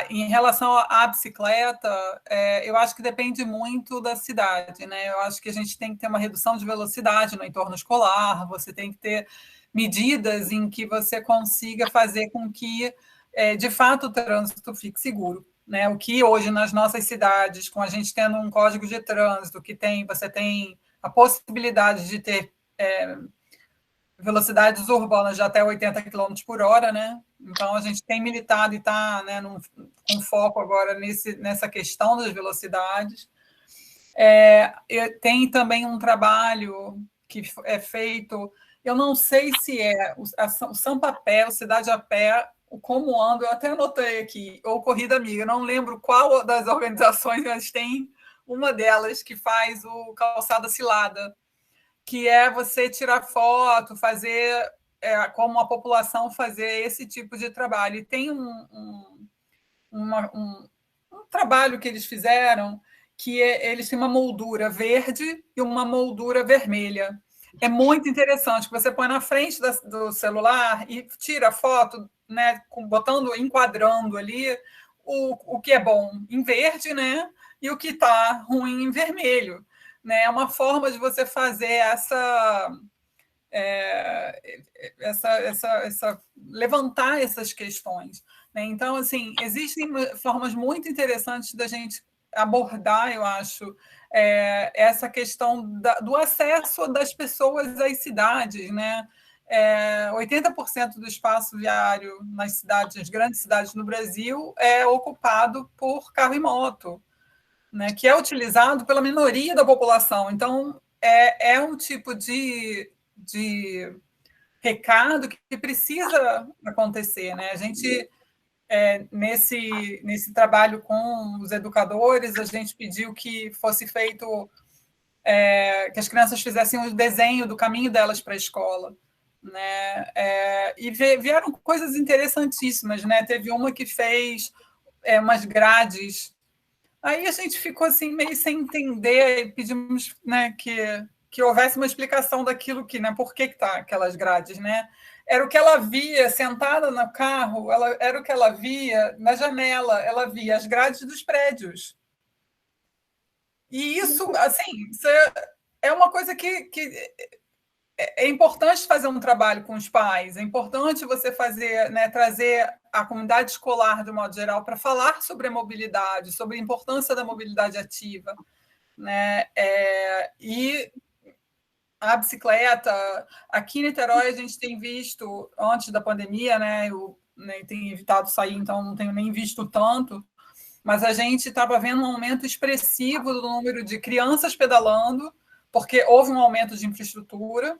em relação à bicicleta, eu acho que depende muito da cidade, né? Eu acho que a gente tem que ter uma redução de velocidade no entorno escolar, você tem que ter medidas em que você consiga fazer com que, de fato, o trânsito fique seguro. Né, o que hoje nas nossas cidades, com a gente tendo um código de trânsito que você tem a possibilidade de ter velocidades urbanas de até 80 km por hora, né? Então a gente tem militado e está, né, com foco agora nessa questão das velocidades. Tem também um trabalho que é feito, eu não sei se o Sampa a Pé, o Cidade a Pé, o Como Ando, eu até anotei aqui, ou Corrida Amiga, não lembro qual das organizações, mas tem uma delas que faz o Calçada Cilada, que é você tirar foto, fazer, como a população fazer esse tipo de trabalho. E tem um trabalho que eles fizeram, que eles têm uma moldura verde e uma moldura vermelha. É muito interessante, que você põe na frente do celular e tira a foto, né, enquadrando ali o que é bom em verde, né, e o que está ruim em vermelho. Né? É uma forma de você fazer levantar essas questões. Né? Então, assim, existem formas muito interessantes da gente abordar, eu acho, essa questão do acesso das pessoas às cidades, né? 80% do espaço viário nas grandes cidades no Brasil é ocupado por carro e moto, né? Que é utilizado pela minoria da população. Então, é um tipo de recado que precisa acontecer, né? A gente, nesse trabalho com os educadores, a gente pediu que fosse feito, que as crianças fizessem o desenho do caminho delas para a escola, né? E vieram coisas interessantíssimas, né? Teve uma que fez umas grades. Aí a gente ficou assim meio sem entender, e pedimos, né, que que houvesse uma explicação daquilo que, né, por que tá aquelas grades, né? Era o que ela via sentada no carro, era o que ela via na janela, ela via as grades dos prédios. E isso, assim, isso é uma coisa que é importante fazer um trabalho com os pais, é importante você fazer, né, trazer a comunidade escolar, de modo geral, para falar sobre a mobilidade, sobre a importância da mobilidade ativa, né? E a bicicleta, aqui em Niterói, a gente tem visto, antes da pandemia, né, eu tenho evitado sair, então não tenho nem visto tanto, mas a gente estava vendo um aumento expressivo do número de crianças pedalando, porque houve um aumento de infraestrutura,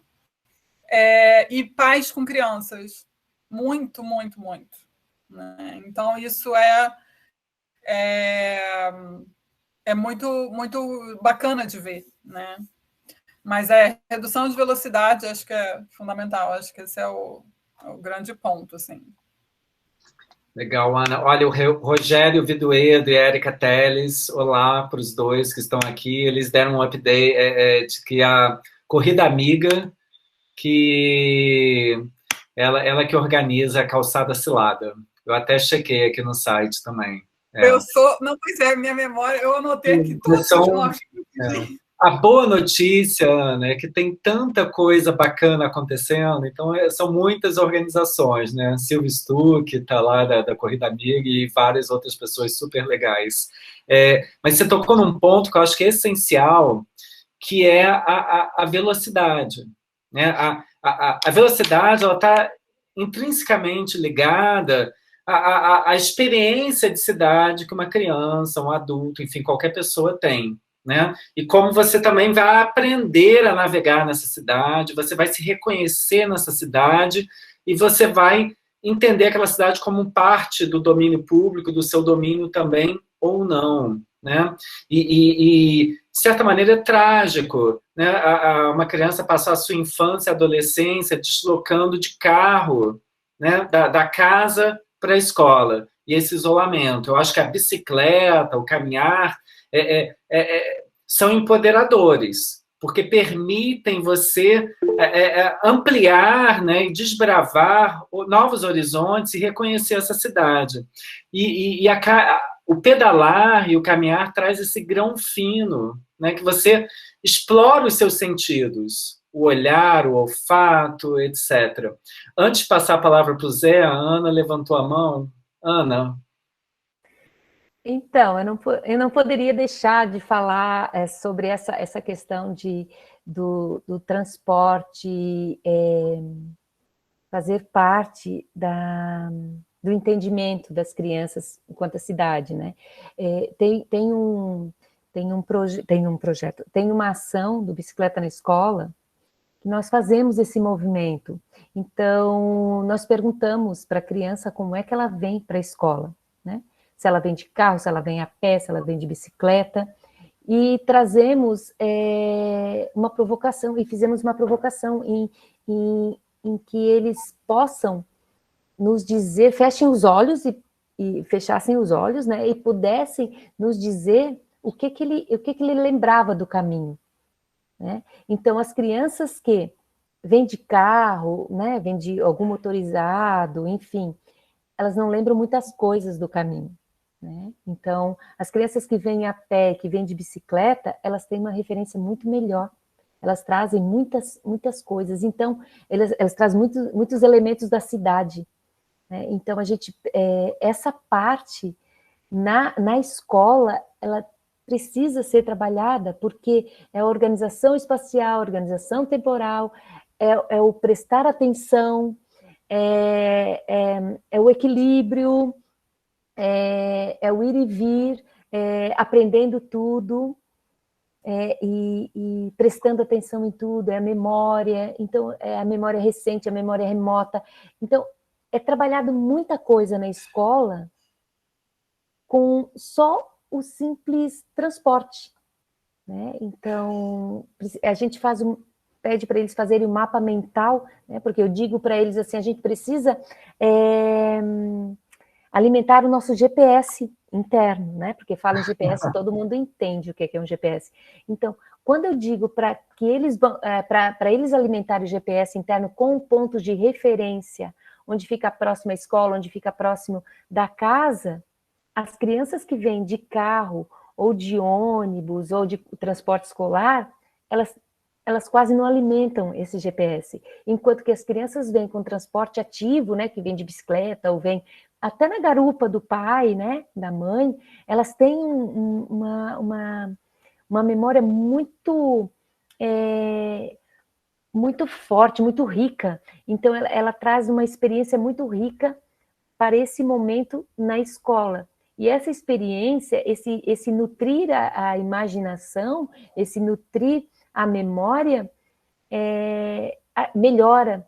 e pais com crianças. Muito, muito, muito. Né? Então, isso é muito, muito bacana de ver. Né? Mas redução de velocidade, acho que é fundamental. Acho que esse é o grande ponto. Assim. Legal, Ana. Olha, o Rogério Viduedo e Érica Teles, olá para os dois que estão aqui. Eles deram um update de que a Corrida Amiga, que ela que organiza a Calçada Cilada. Eu até chequei aqui no site também. Eu sou... Não, pois é, minha memória, eu anotei aqui todos os nomes. A boa notícia, Ana, é que tem tanta coisa bacana acontecendo, então são muitas organizações, né? Silvio Stuck está lá da Corrida Amiga e várias outras pessoas super legais. Mas você tocou num ponto que eu acho que é essencial, que é a velocidade. Né? A velocidade está intrinsecamente ligada à experiência de cidade que uma criança, um adulto, enfim, qualquer pessoa tem. Né? E como você também vai aprender a navegar nessa cidade, você vai se reconhecer nessa cidade e você vai entender aquela cidade como parte do domínio público, do seu domínio também ou não. Né? E de certa maneira, é trágico, né? Uma criança passar a sua infância e adolescência deslocando de carro, né? da casa para a escola, e esse isolamento. Eu acho que a bicicleta, o caminhar, são empoderadores, porque permitem você ampliar, né, e desbravar novos horizontes e reconhecer essa cidade. O pedalar e o caminhar traz esse grão fino, né, que você explora os seus sentidos, o olhar, o olfato, etc. Antes de passar a palavra para o Zé, a Ana levantou a mão. Ana. Então, eu não poderia deixar de falar sobre essa questão do transporte fazer parte do entendimento das crianças enquanto a cidade, né? Tem um projeto, tem uma ação do Bicicleta na Escola, que nós fazemos esse movimento. Então, nós perguntamos para a criança como é que ela vem para a escola, né? Se ela vem de carro, se ela vem a pé, se ela vem de bicicleta, e trazemos uma provocação, e fizemos uma provocação em que eles possam nos dizer, fechem os olhos e fechassem os olhos, né, e pudessem nos dizer o que ele lembrava do caminho. Né? Então, as crianças que vêm de carro, né, vêm de algum motorizado, enfim, elas não lembram muitas coisas do caminho. Né? Então, as crianças que vêm a pé, que vêm de bicicleta, elas têm uma referência muito melhor. Elas trazem muitas coisas. Então, elas trazem muitos elementos da cidade. Né? Então, essa parte na escola, ela precisa ser trabalhada, porque é a organização espacial, organização temporal, é o prestar atenção, é o equilíbrio, é o ir e vir, aprendendo tudo, e prestando atenção em tudo, é a memória, então é a memória recente, a memória remota. Então, é trabalhado muita coisa na escola com só o simples transporte. Né? Então, a gente pede para eles fazerem um mapa mental, né? Porque eu digo para eles assim, a gente precisa alimentar o nosso GPS interno, né? Porque fala em GPS, todo mundo entende o que é um GPS. Então, quando eu digo para eles alimentarem o GPS interno com pontos de referência, onde fica próximo à escola, onde fica próximo da casa, as crianças que vêm de carro, ou de ônibus, ou de transporte escolar, elas quase não alimentam esse GPS. Enquanto que as crianças vêm com transporte ativo, né, que vem de bicicleta, ou vem até na garupa do pai, né, da mãe, elas têm uma memória muito, muito forte, muito rica. Então, ela traz uma experiência muito rica para esse momento na escola. E essa experiência, esse nutrir a imaginação, esse nutrir a memória, melhora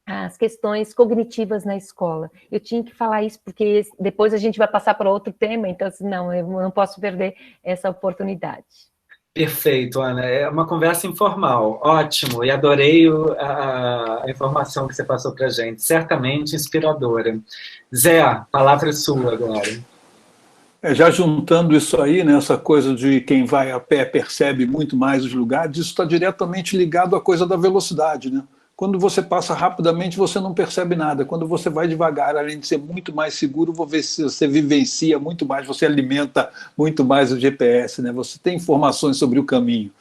as questões cognitivas na escola. Eu tinha que falar isso, porque depois a gente vai passar para outro tema, então, assim, não, eu não posso perder essa oportunidade. Perfeito, Ana. É uma conversa informal. Ótimo. E adorei a informação que você passou para a gente. Certamente inspiradora. Zé, a palavra é sua agora. Já juntando isso aí, né, essa coisa de quem vai a pé percebe muito mais os lugares, isso está diretamente ligado à coisa da velocidade, né? Quando você passa rapidamente, você não percebe nada. Quando você vai devagar, além de ser muito mais seguro, você vivencia muito mais, você alimenta muito mais o GPS, né? Você tem informações sobre o caminho.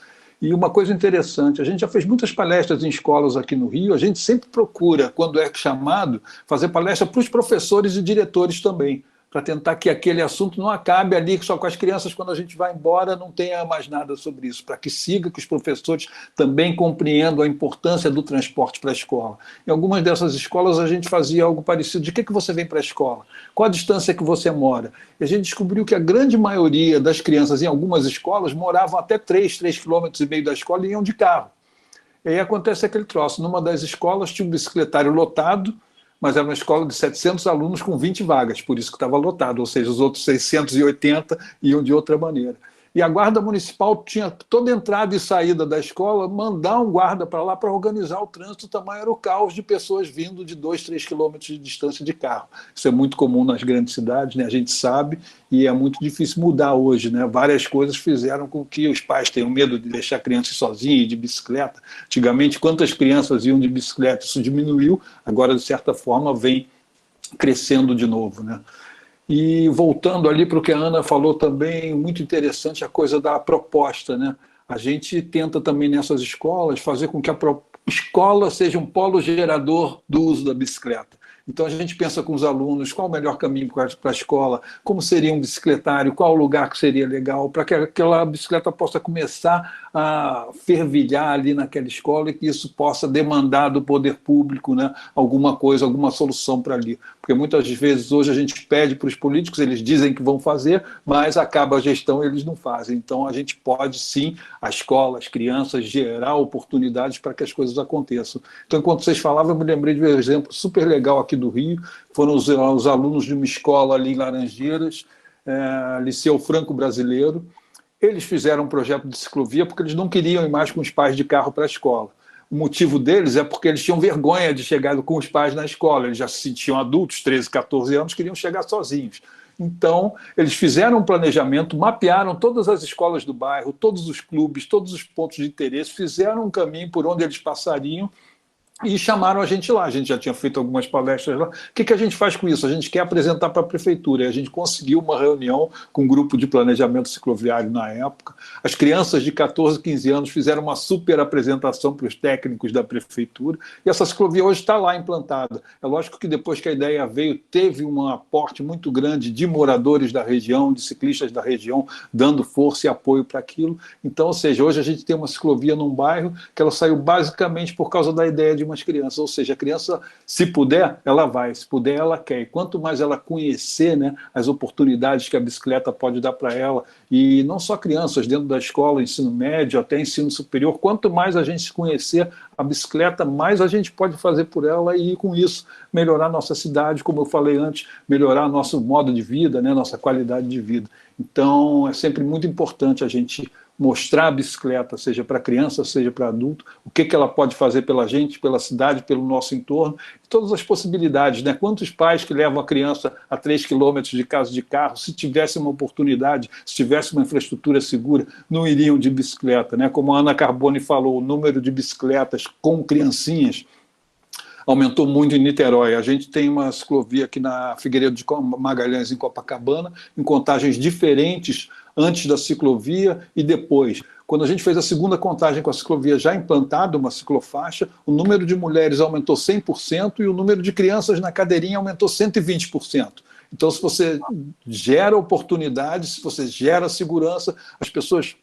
E uma coisa interessante, a gente já fez muitas palestras em escolas aqui no Rio, a gente sempre procura, quando é chamado, fazer palestra para os professores e diretores também, para tentar que aquele assunto não acabe ali só com as crianças, quando a gente vai embora, não tenha mais nada sobre isso, para que siga, que os professores também compreendam a importância do transporte para a escola. Em algumas dessas escolas a gente fazia algo parecido, de que você vem para a escola? Qual a distância que você mora? E a gente descobriu que a grande maioria das crianças em algumas escolas moravam até 3,5 km da escola e iam de carro. E aí acontece aquele troço, numa das escolas tinha um bicicletário lotado, mas era uma escola de 700 alunos com 20 vagas, por isso que estava lotado, ou seja, os outros 680 iam de outra maneira. E a guarda municipal tinha toda a entrada e saída da escola, mandar um guarda para lá para organizar o trânsito, o tamanho era o caos de pessoas vindo de 2, 3 quilômetros de distância de carro. Isso é muito comum nas grandes cidades, né? A gente sabe, e é muito difícil mudar hoje, né? Várias coisas fizeram com que os pais tenham medo de deixar a criança sozinha e de bicicleta. Antigamente, quantas crianças iam de bicicleta? Isso diminuiu, agora, de certa forma, vem crescendo de novo, né? E voltando ali para o que a Ana falou também, muito interessante a coisa da proposta, né? A gente tenta também nessas escolas fazer com que a escola seja um polo gerador do uso da bicicleta. Então a gente pensa com os alunos qual o melhor caminho para a escola, como seria um bicicletário, qual o lugar que seria legal, para que aquela bicicleta possa começar a fervilhar ali naquela escola e que isso possa demandar do poder público, né, alguma coisa, alguma solução para ali. Porque muitas vezes hoje a gente pede para os políticos, eles dizem que vão fazer, mas acaba a gestão e eles não fazem. Então a gente pode sim, a escola, as crianças, gerar oportunidades para que as coisas aconteçam. Então enquanto vocês falavam, eu me lembrei de um exemplo super legal aqui do Rio, foram os alunos de uma escola ali em Laranjeiras, Liceu Franco Brasileiro. Eles fizeram um projeto de ciclovia porque eles não queriam ir mais com os pais de carro para a escola. O motivo deles é porque eles tinham vergonha de chegar com os pais na escola, eles já se sentiam adultos, 13, 14 anos, queriam chegar sozinhos. Então, eles fizeram um planejamento, mapearam todas as escolas do bairro, todos os clubes, todos os pontos de interesse, fizeram um caminho por onde eles passariam, e chamaram a gente lá, a gente já tinha feito algumas palestras lá. O que a gente faz com isso? A gente quer apresentar para a prefeitura, e a gente conseguiu uma reunião com um grupo de planejamento cicloviário na época. As crianças de 14, 15 anos fizeram uma super apresentação para os técnicos da prefeitura, e essa ciclovia hoje está lá implantada. É lógico que depois que a ideia veio, teve um aporte muito grande de moradores da região, de ciclistas da região, dando força e apoio para aquilo. Então, ou seja, hoje a gente tem uma ciclovia num bairro que ela saiu basicamente por causa da ideia de umas crianças, ou seja, a criança, se puder, ela vai, se puder, ela quer. E quanto mais ela conhecer, né, as oportunidades que a bicicleta pode dar para ela, e não só crianças dentro da escola, ensino médio, até ensino superior, quanto mais a gente conhecer a bicicleta, mais a gente pode fazer por ela e, com isso, melhorar nossa cidade, como eu falei antes, melhorar nosso modo de vida, né, nossa qualidade de vida. Então, é sempre muito importante a gente mostrar a bicicleta, seja para criança, seja para adulto, o que ela pode fazer pela gente, pela cidade, pelo nosso entorno, todas as possibilidades, né? Quantos pais que levam a criança a 3 quilômetros de casa de carro, se tivesse uma oportunidade, se tivesse uma infraestrutura segura, não iriam de bicicleta, né? Como a Ana Carboni falou, o número de bicicletas com criancinhas aumentou muito em Niterói. A gente tem uma ciclovia aqui na Figueiredo de Magalhães, em Copacabana, em contagens diferentes antes da ciclovia e depois. Quando a gente fez a segunda contagem com a ciclovia já implantada, uma ciclofaixa, o número de mulheres aumentou 100% e o número de crianças na cadeirinha aumentou 120%. Então, se você gera oportunidades, se você gera segurança, as pessoas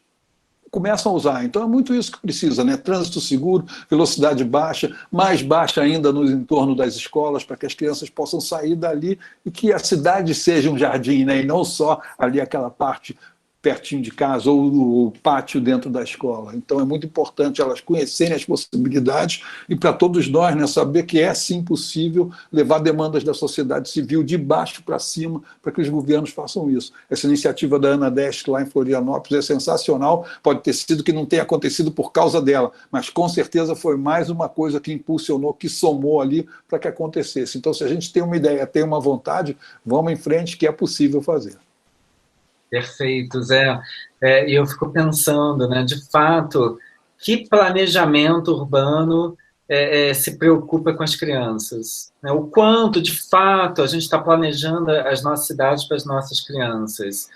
começam a usar. Então, é muito isso que precisa, né? Trânsito seguro, velocidade baixa, mais baixa ainda no entorno das escolas, para que as crianças possam sair dali e que a cidade seja um jardim, né? E não só ali aquela parte pertinho de casa ou o pátio dentro da escola. Então, é muito importante elas conhecerem as possibilidades e para todos nós, né, saber que é sim possível levar demandas da sociedade civil de baixo para cima para que os governos façam isso. Essa iniciativa da Ana Dest lá em Florianópolis é sensacional, pode ter sido que não tenha acontecido por causa dela, mas com certeza foi mais uma coisa que impulsionou, que somou ali para que acontecesse. Então, se a gente tem uma ideia, tem uma vontade, vamos em frente que é possível fazer. Perfeito, Zé. E eu fico pensando, né, de fato, que planejamento urbano se preocupa com as crianças? Né? O quanto, de fato, a gente está planejando as nossas cidades para as nossas crianças?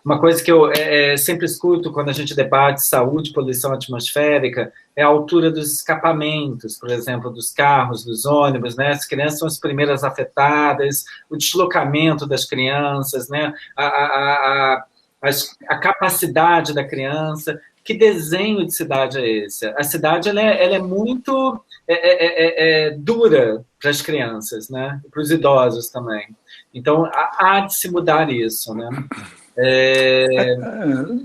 Uma coisa que eu sempre escuto quando a gente debate saúde e poluição atmosférica é a altura dos escapamentos, por exemplo, dos carros, dos ônibus, né? As crianças são as primeiras afetadas, o deslocamento das crianças, né? A capacidade da criança. Que desenho de cidade é esse? A cidade ela é muito dura para as crianças, né? Para os idosos também. Então, há de se mudar isso, né?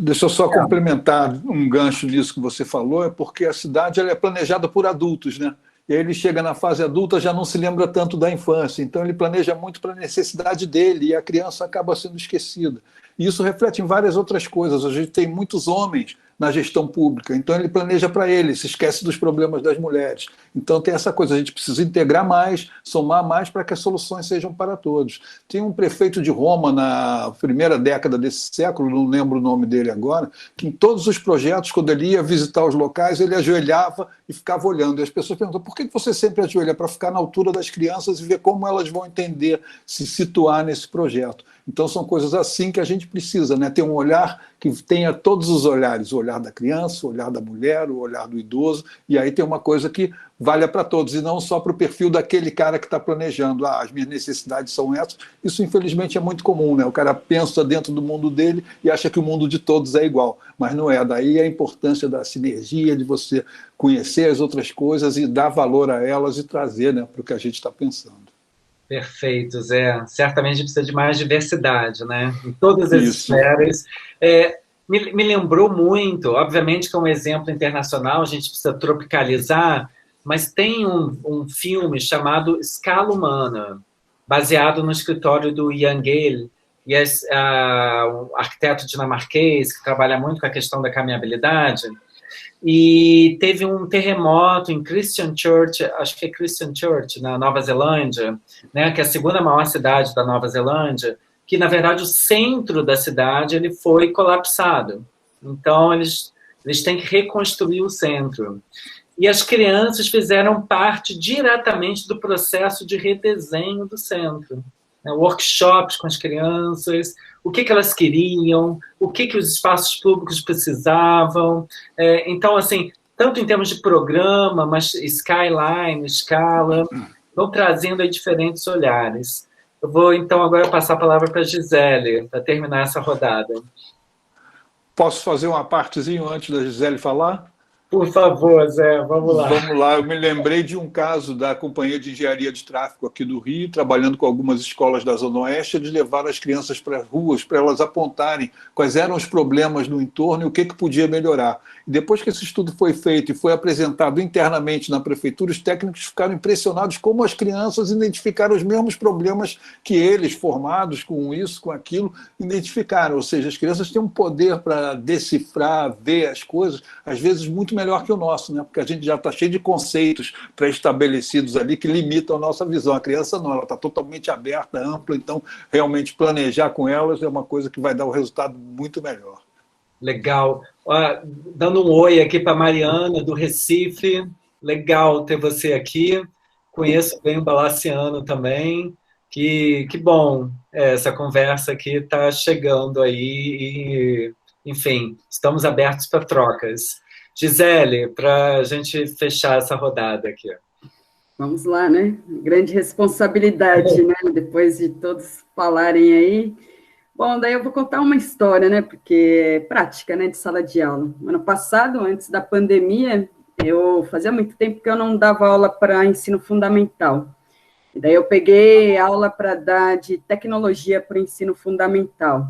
Deixa eu só complementar um gancho disso que você falou, é porque a cidade ela é planejada por adultos, né? E aí ele chega na fase adulta, já não se lembra tanto da infância, então ele planeja muito para a necessidade dele e a criança acaba sendo esquecida. E isso reflete em várias outras coisas. A gente tem muitos homens na gestão pública, então ele planeja para ele, se esquece dos problemas das mulheres. Então tem essa coisa, a gente precisa integrar mais, somar mais para que as soluções sejam para todos. Tem um prefeito de Roma na primeira década desse século, não lembro o nome dele agora, que em todos os projetos, quando ele ia visitar os locais, ele ajoelhava e ficava olhando. E as pessoas perguntam, por que você sempre ajoelha? Para ficar na altura das crianças e ver como elas vão entender, se situar nesse projeto. Então são coisas assim que a gente precisa, né? Ter um olhar que tenha todos os olhares, o olhar da criança, o olhar da mulher, o olhar do idoso, e aí tem uma coisa que valha para todos, e não só para o perfil daquele cara que está planejando, as minhas necessidades são essas. Isso infelizmente é muito comum, né? O cara pensa dentro do mundo dele e acha que o mundo de todos é igual, mas não é. Daí a importância da sinergia, de você conhecer as outras coisas e dar valor a elas e trazer, né, para o que a gente está pensando. Perfeito, Zé. Certamente a gente precisa de mais diversidade, né? Em todas as esferas. Me lembrou muito, obviamente que é um exemplo internacional, a gente precisa tropicalizar, mas tem um filme chamado Escala Humana, baseado no escritório do Jan Gehl, e um arquiteto dinamarquês que trabalha muito com a questão da caminhabilidade. E teve um terremoto em Christchurch, acho que é Christchurch, na Nova Zelândia, né, que é a segunda maior cidade da Nova Zelândia, que, na verdade, o centro da cidade ele foi colapsado. Então, eles têm que reconstruir o centro. E as crianças fizeram parte diretamente do processo de redesenho do centro. Workshops com as crianças, o que elas queriam, o que os espaços públicos precisavam. Então, assim, tanto em termos de programa, mas skyline, escala, vão trazendo aí diferentes olhares. Eu vou, então, agora passar a palavra para a Gisele, para terminar essa rodada. Posso fazer uma partezinha antes da Gisele falar? Por favor, Zé, vamos lá. Vamos lá, eu me lembrei de um caso da Companhia de Engenharia de Tráfego aqui do Rio, trabalhando com algumas escolas da Zona Oeste, eles levaram as crianças para as ruas para elas apontarem quais eram os problemas no entorno e o que podia melhorar. E depois que esse estudo foi feito e foi apresentado internamente na prefeitura, os técnicos ficaram impressionados como as crianças identificaram os mesmos problemas que eles, formados com isso, com aquilo, identificaram. Ou seja, as crianças têm um poder para decifrar, ver as coisas, às vezes muito melhor que o nosso, né? Porque a gente já está cheio de conceitos pré-estabelecidos ali que limitam a nossa visão. A criança não, ela está totalmente aberta, ampla, então realmente planejar com elas é uma coisa que vai dar um resultado muito melhor. Legal. Dando um oi aqui para a Mariana, do Recife. Legal ter você aqui. Conheço bem o Balaciano também. Que bom, essa conversa aqui está chegando aí e, enfim, estamos abertos para trocas. Gisele, para a gente fechar essa rodada aqui. Vamos lá, né? Grande responsabilidade, né? Depois de todos falarem aí. Bom, daí eu vou contar uma história, né? Porque é prática, né? De sala de aula. Ano passado, antes da pandemia, eu fazia muito tempo que eu não dava aula para ensino fundamental. E daí eu peguei aula para dar de tecnologia para o ensino fundamental.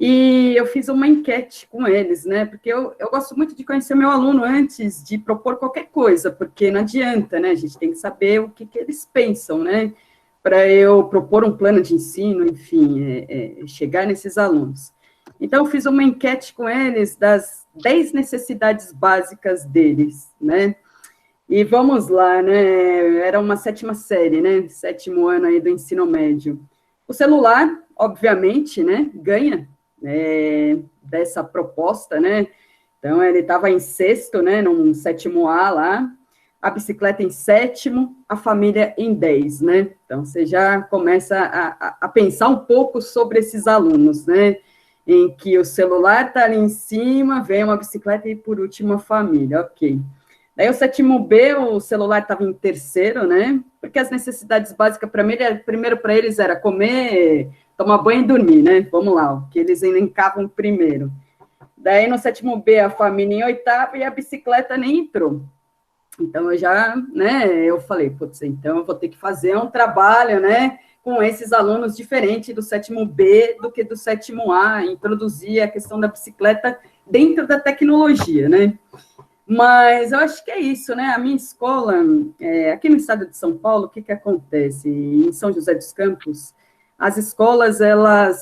E eu fiz uma enquete com eles, né? Porque eu gosto muito de conhecer meu aluno antes de propor qualquer coisa, porque não adianta, né? A gente tem que saber o que eles pensam, né? Para eu propor um plano de ensino, enfim, chegar nesses alunos. Então, eu fiz uma enquete com eles das 10 necessidades básicas deles, né? E vamos lá, né? Era uma 7ª série, né? 7º ano aí do ensino médio. O celular, obviamente, né? Ganha dessa proposta, né? Então, ele estava em 6º, né? Num 7º A lá, a bicicleta em 7º, a família em 10, né? Então, você já começa a pensar um pouco sobre esses alunos, né? Em que o celular está ali em cima, vem uma bicicleta e, por último, a família, ok. Daí, o 7º B, o celular estava em 3º, né? Porque as necessidades básicas, primeiro para eles, era comer, tomar banho e dormir, né? Vamos lá, o que eles elencavam primeiro. Daí, no 7º B, a família em 8º e a bicicleta nem entrou. Então, eu falei, putz, então eu vou ter que fazer um trabalho, né, com esses alunos diferente do 7º B do que do 7º A, introduzir a questão da bicicleta dentro da tecnologia, né? Mas eu acho que é isso, né? A minha escola, aqui no estado de São Paulo, o que acontece? Em São José dos Campos, as escolas,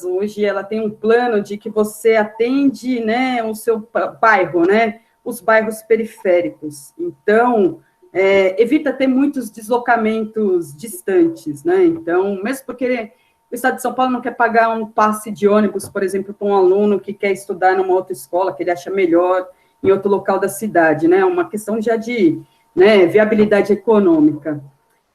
hoje, ela tem um plano de que você atende, né, o seu bairro, né? Os bairros periféricos. Então, evita ter muitos deslocamentos distantes, né? Então, mesmo porque o estado de São Paulo não quer pagar um passe de ônibus, por exemplo, para um aluno que quer estudar numa outra escola, que ele acha melhor em outro local da cidade, né? Uma questão já de, né, viabilidade econômica.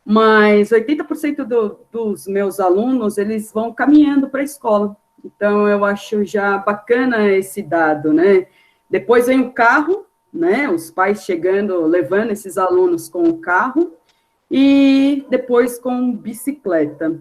Mas 80% dos meus alunos, eles vão caminhando para a escola. Então, eu acho já bacana esse dado, né? Depois vem o carro, né? Os pais chegando, levando esses alunos com o carro, e depois com bicicleta.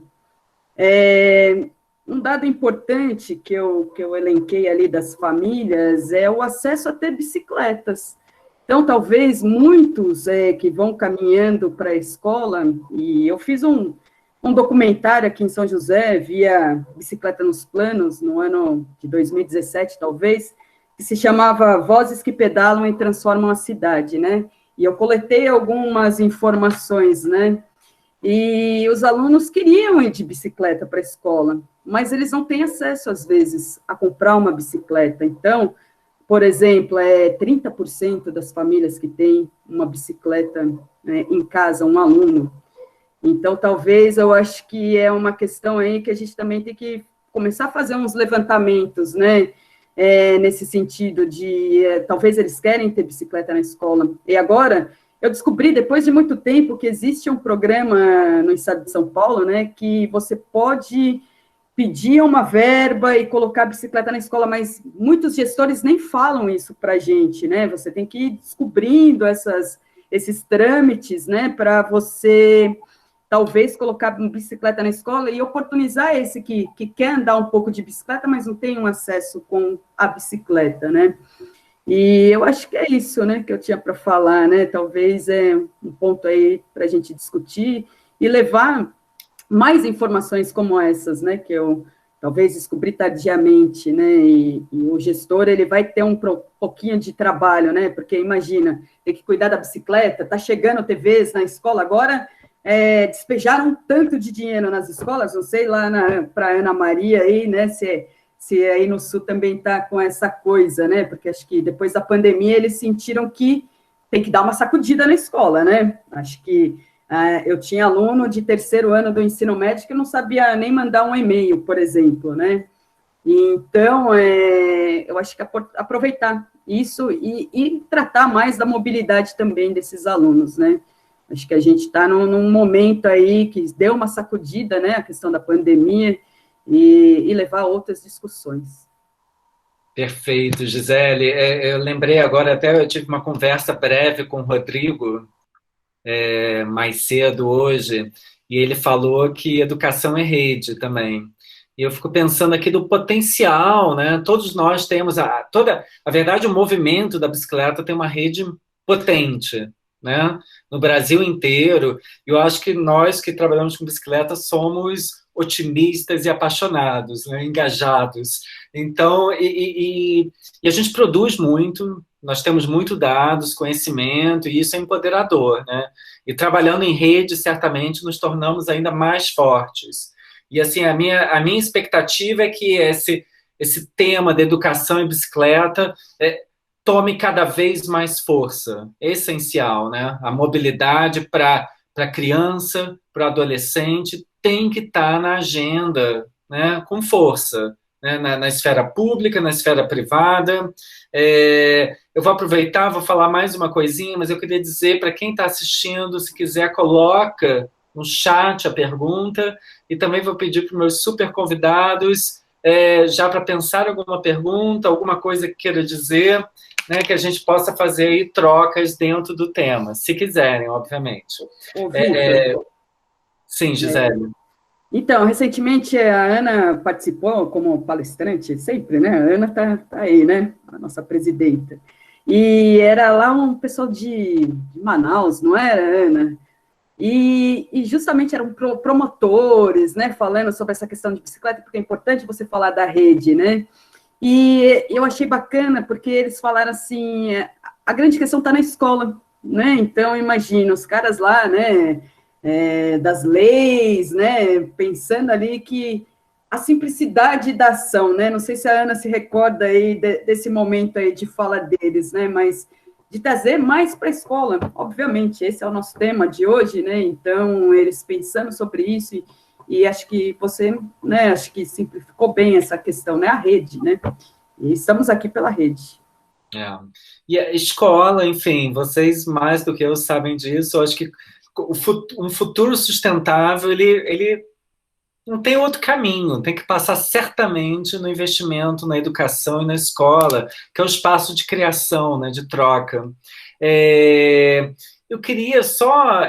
Um dado importante que eu elenquei ali das famílias é o acesso a ter bicicletas. Então, talvez muitos que vão caminhando para a escola, e eu fiz um documentário aqui em São José, via Bicicleta nos Planos, no ano de 2017, talvez, que se chamava Vozes que Pedalam e Transformam a Cidade, né? E eu coletei algumas informações, né? E os alunos queriam ir de bicicleta para a escola, mas eles não têm acesso, às vezes, a comprar uma bicicleta. Então, por exemplo, 30% das famílias que têm uma bicicleta, né, em casa, um aluno. Então, talvez, eu acho que é uma questão aí que a gente também tem que começar a fazer uns levantamentos, né, nesse sentido de, talvez eles querem ter bicicleta na escola. E agora, eu descobri, depois de muito tempo, que existe um programa no estado de São Paulo, né, que você pode pedir uma verba e colocar a bicicleta na escola, mas muitos gestores nem falam isso para a gente, né? Você tem que ir descobrindo esses trâmites, né, para você, talvez, colocar bicicleta na escola e oportunizar esse que quer andar um pouco de bicicleta, mas não tem um acesso com a bicicleta, né? E eu acho que é isso, né, que eu tinha para falar, né? Talvez é um ponto aí para a gente discutir e levar mais informações como essas, né, que eu talvez descobri tardiamente, né, e o gestor, ele vai ter um pouquinho de trabalho, né, porque imagina, tem que cuidar da bicicleta, tá chegando TVs na escola agora, despejaram tanto de dinheiro nas escolas, não sei lá para Ana Maria aí, né, se aí no Sul também está com essa coisa, né, porque acho que depois da pandemia eles sentiram que tem que dar uma sacudida na escola, né, acho que eu tinha aluno de 3º ano do ensino médio que não sabia nem mandar um e-mail, por exemplo, né? Então, eu acho que aproveitar isso e tratar mais da mobilidade também desses alunos, né? Acho que a gente está num momento aí que deu uma sacudida, né? A questão da pandemia e levar a outras discussões. Perfeito, Gisele. Eu lembrei agora, até eu tive uma conversa breve com o Rodrigo, mais cedo hoje, e ele falou que educação é rede também. E eu fico pensando aqui do potencial, né? Todos nós temos a verdade, o movimento da bicicleta tem uma rede potente, né? No Brasil inteiro. Eu acho que nós que trabalhamos com bicicleta somos otimistas e apaixonados, né? Engajados. Então, e a gente produz muito. Nós temos muito dados, conhecimento, e isso é empoderador, né? E trabalhando em rede, certamente, nos tornamos ainda mais fortes. E, assim, a minha expectativa é que esse tema da educação e bicicleta tome cada vez mais força. É essencial, né? A mobilidade para a criança, para o adolescente, tem que estar na agenda, né? Com força. Né, na esfera pública, na esfera privada. Eu vou aproveitar, vou falar mais uma coisinha, mas eu queria dizer para quem está assistindo, se quiser, coloca no chat a pergunta, e também vou pedir para os meus super convidados, já para pensar alguma pergunta, alguma coisa que queira dizer, né, que a gente possa fazer aí trocas dentro do tema, se quiserem, obviamente. Sim, Gisele. Então, recentemente a Ana participou como palestrante, sempre, né? A Ana tá aí, né? A nossa presidenta. E era lá um pessoal de Manaus, não era, Ana? E justamente eram promotores, né? Falando sobre essa questão de bicicleta, porque é importante você falar da rede, né? E eu achei bacana, porque eles falaram assim, a grande questão está na escola, né? Então, imagina, os caras lá, né? Das leis, né, pensando ali que a simplicidade da ação, né, não sei se a Ana se recorda aí desse momento aí de fala deles, né, mas de trazer mais para a escola, obviamente, esse é o nosso tema de hoje, né, então, eles pensando sobre isso, e acho que você, né, acho que simplificou bem essa questão, né, a rede, né, e estamos aqui pela rede. E a escola, enfim, vocês mais do que eu sabem disso, eu acho que um futuro sustentável, ele não tem outro caminho, tem que passar certamente no investimento na educação e na escola, que é o espaço de criação, né, de troca. Eu queria só,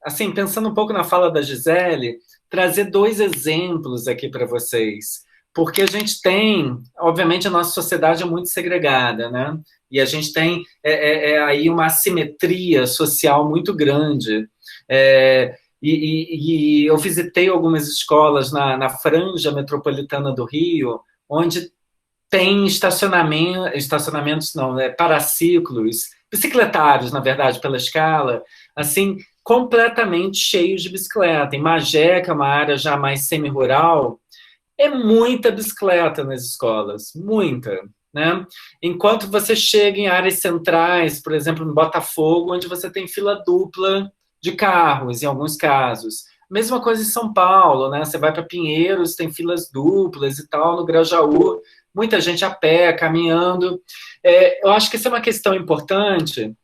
assim, pensando um pouco na fala da Gisele, trazer 2 exemplos aqui para vocês, porque a gente tem, obviamente, a nossa sociedade é muito segregada, né? E a gente tem aí uma assimetria social muito grande. E eu visitei algumas escolas na franja metropolitana do Rio, onde tem estacionamentos não, paraciclos, bicicletários, na verdade, pela escala, assim, completamente cheios de bicicleta. Em Magé, que é uma área já mais semi-rural, é muita bicicleta nas escolas, muita. Né? Enquanto você chega em áreas centrais, por exemplo, no Botafogo, onde você tem fila dupla de carros, em alguns casos. Mesma coisa em São Paulo, né? Você vai para Pinheiros, tem filas duplas e tal, no Grajaú, muita gente a pé, caminhando. Eu acho que isso é uma questão importante.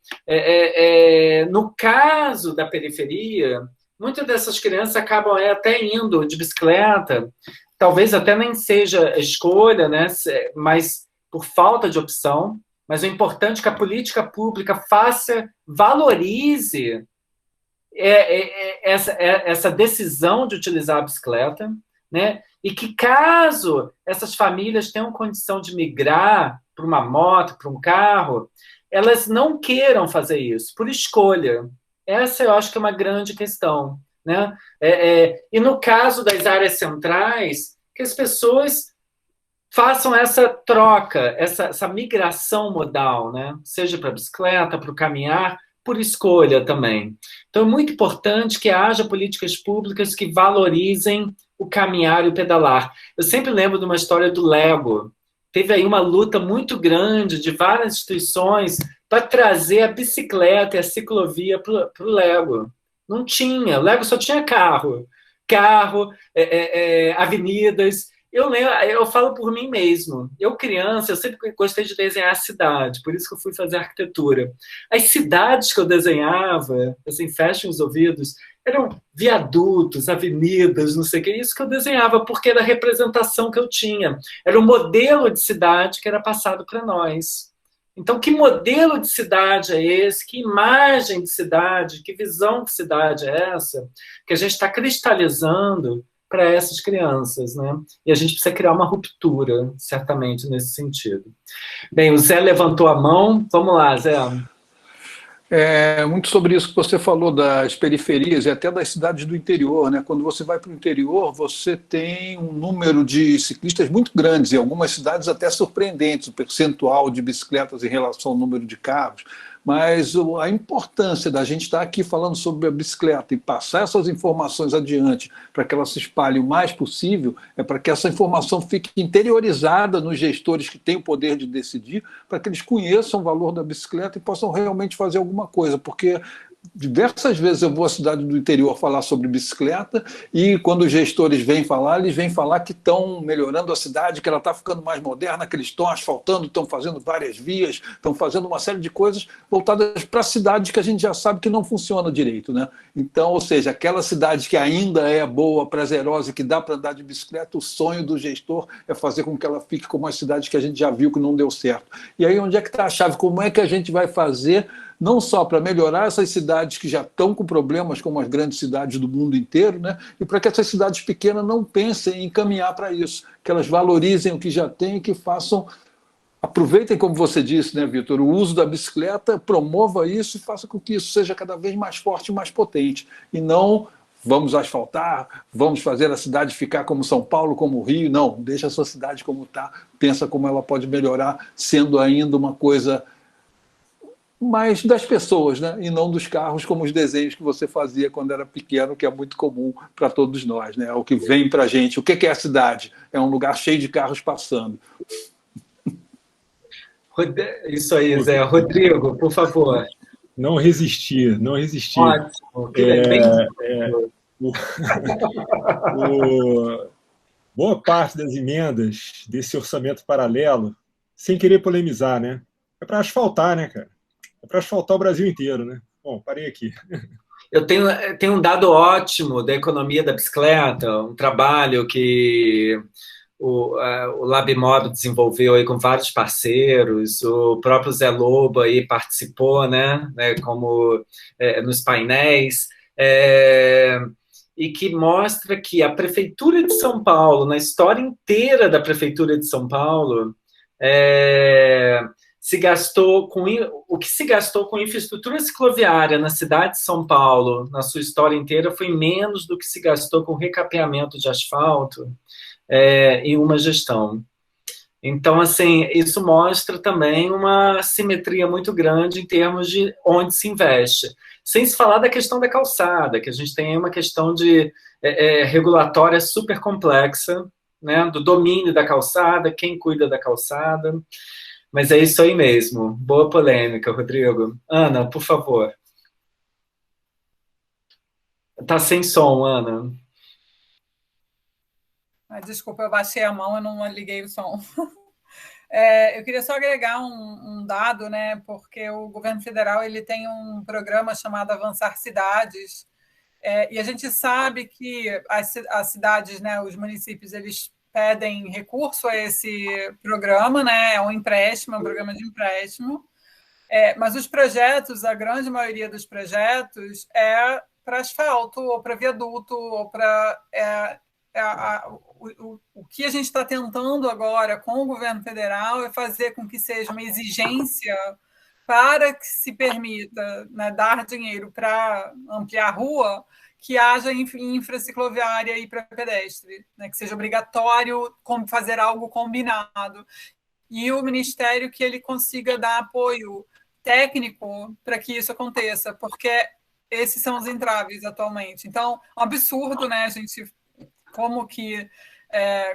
No caso da periferia, muitas dessas crianças acabam até indo de bicicleta, talvez até nem seja escolha, né? Mas por falta de opção, mas o importante é que a política pública valorize essa decisão de utilizar a bicicleta, né? E que caso essas famílias tenham condição de migrar para uma moto, para um carro, elas não queiram fazer isso, por escolha. Essa eu acho que é uma grande questão, né? E no caso das áreas centrais, que as pessoas façam essa troca, essa migração modal, né? Seja para a bicicleta, para o caminhar, por escolha também. Então, é muito importante que haja políticas públicas que valorizem o caminhar e o pedalar. Eu sempre lembro de uma história do Lego. Teve aí uma luta muito grande de várias instituições para trazer a bicicleta e a ciclovia para o Lego. Não tinha. O Lego só tinha carro, avenidas. Eu falo por mim mesmo. Eu, criança, eu sempre gostei de desenhar a cidade, por isso que eu fui fazer arquitetura. As cidades que eu desenhava, assim, fechem os ouvidos, eram viadutos, avenidas, não sei o que, isso que eu desenhava, porque era a representação que eu tinha. Era o modelo de cidade que era passado para nós. Então, que modelo de cidade é esse? Que imagem de cidade? Que visão de cidade é essa? Que a gente está cristalizando para essas crianças, né? E a gente precisa criar uma ruptura, certamente, nesse sentido. Bem, o Zé levantou a mão. Vamos lá, Zé. Muito sobre isso que você falou das periferias e até das cidades do interior, né? Quando você vai para o interior, você tem um número de ciclistas muito grandes, e algumas cidades até surpreendentes, o percentual de bicicletas em relação ao número de carros. Mas a importância da gente estar aqui falando sobre a bicicleta e passar essas informações adiante para que ela se espalhe o mais possível, é para que essa informação fique interiorizada nos gestores que têm o poder de decidir, para que eles conheçam o valor da bicicleta e possam realmente fazer alguma coisa, porque diversas vezes eu vou à cidade do interior falar sobre bicicleta e quando os gestores vêm falar, eles vêm falar que estão melhorando a cidade, que ela está ficando mais moderna, que eles estão asfaltando, estão fazendo várias vias, estão fazendo uma série de coisas voltadas para cidades que a gente já sabe que não funciona direito, né? Então, ou seja, aquela cidade que ainda é boa, prazerosa, que dá para andar de bicicleta, o sonho do gestor é fazer com que ela fique como as cidades que a gente já viu que não deu certo. E aí onde é que está a chave? Como é que a gente vai fazer não só para melhorar essas cidades que já estão com problemas, como as grandes cidades do mundo inteiro, né? E para que essas cidades pequenas não pensem em caminhar para isso, que elas valorizem o que já têm e que façam, aproveitem, como você disse, né, Vitor, o uso da bicicleta, promova isso e faça com que isso seja cada vez mais forte e mais potente, e não vamos asfaltar, vamos fazer a cidade ficar como São Paulo, como o Rio, não, deixa a sua cidade como está, pensa como ela pode melhorar, sendo ainda uma coisa mais das pessoas, né? E não dos carros, como os desenhos que você fazia quando era pequeno, que é muito comum para todos nós, né? É o que vem para a gente. O que é a cidade? É um lugar cheio de carros passando. Isso aí, Zé. Rodrigo, por favor. Não resistir, não resistir. Ótimo. Boa parte das emendas desse orçamento paralelo, sem querer polemizar, né? É para asfaltar, né, cara? É para asfaltar o Brasil inteiro, né? Bom, parei aqui. Eu tenho um dado ótimo da economia da bicicleta, um trabalho que o LabMob desenvolveu aí com vários parceiros, o próprio Zé Lobo aí participou, né, como nos painéis, e que mostra que a Prefeitura de São Paulo, na história inteira da Prefeitura de São Paulo, o que se gastou com infraestrutura cicloviária na cidade de São Paulo, na sua história inteira, foi menos do que se gastou com recapeamento de asfalto em uma gestão. Então, assim, isso mostra também uma simetria muito grande em termos de onde se investe. Sem se falar da questão da calçada, que a gente tem uma questão de regulatória super complexa, né, do domínio da calçada, quem cuida da calçada. Mas é isso aí mesmo. Boa polêmica, Rodrigo. Ana, por favor. Tá sem som, Ana. Desculpa, eu baixei a mão, eu não liguei o som. Eu queria só agregar um dado, né? Porque o governo federal ele tem um programa chamado Avançar Cidades, e a gente sabe que as cidades, né, os municípios, eles pedem recurso a esse programa, né? É um empréstimo, é um programa de empréstimo, mas os projetos, a grande maioria dos projetos é para asfalto, ou para viaduto, ou para o que a gente está tentando agora com o governo federal é fazer com que seja uma exigência para que se permita, né, dar dinheiro para ampliar a rua, que haja infracicloviária e para pedestre, né, que seja obrigatório fazer algo combinado. E o Ministério que ele consiga dar apoio técnico para que isso aconteça, porque esses são os entraves atualmente. Então, é um absurdo, né, a gente, como que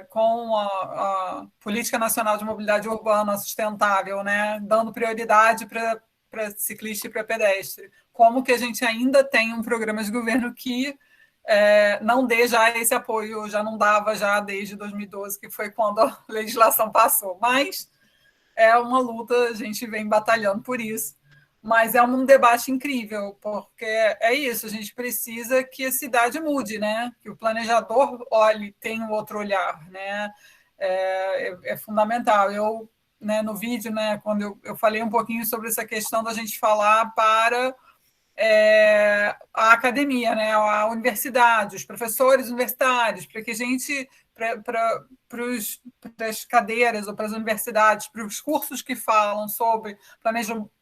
com a Política Nacional de Mobilidade Urbana Sustentável, né, dando prioridade para ciclista e para pedestre, como que a gente ainda tem um programa de governo que não dê já esse apoio, já não dava já desde 2012, que foi quando a legislação passou. Mas é uma luta, a gente vem batalhando por isso. Mas é um debate incrível, porque é isso, a gente precisa que a cidade mude, né? Que o planejador olhe, tenha um outro olhar, né? É fundamental. Eu, né, no vídeo, né, quando eu falei um pouquinho sobre essa questão da gente falar para a academia, né, a universidade, os professores universitários, para que a gente, para as cadeiras ou para as universidades, para os cursos que falam sobre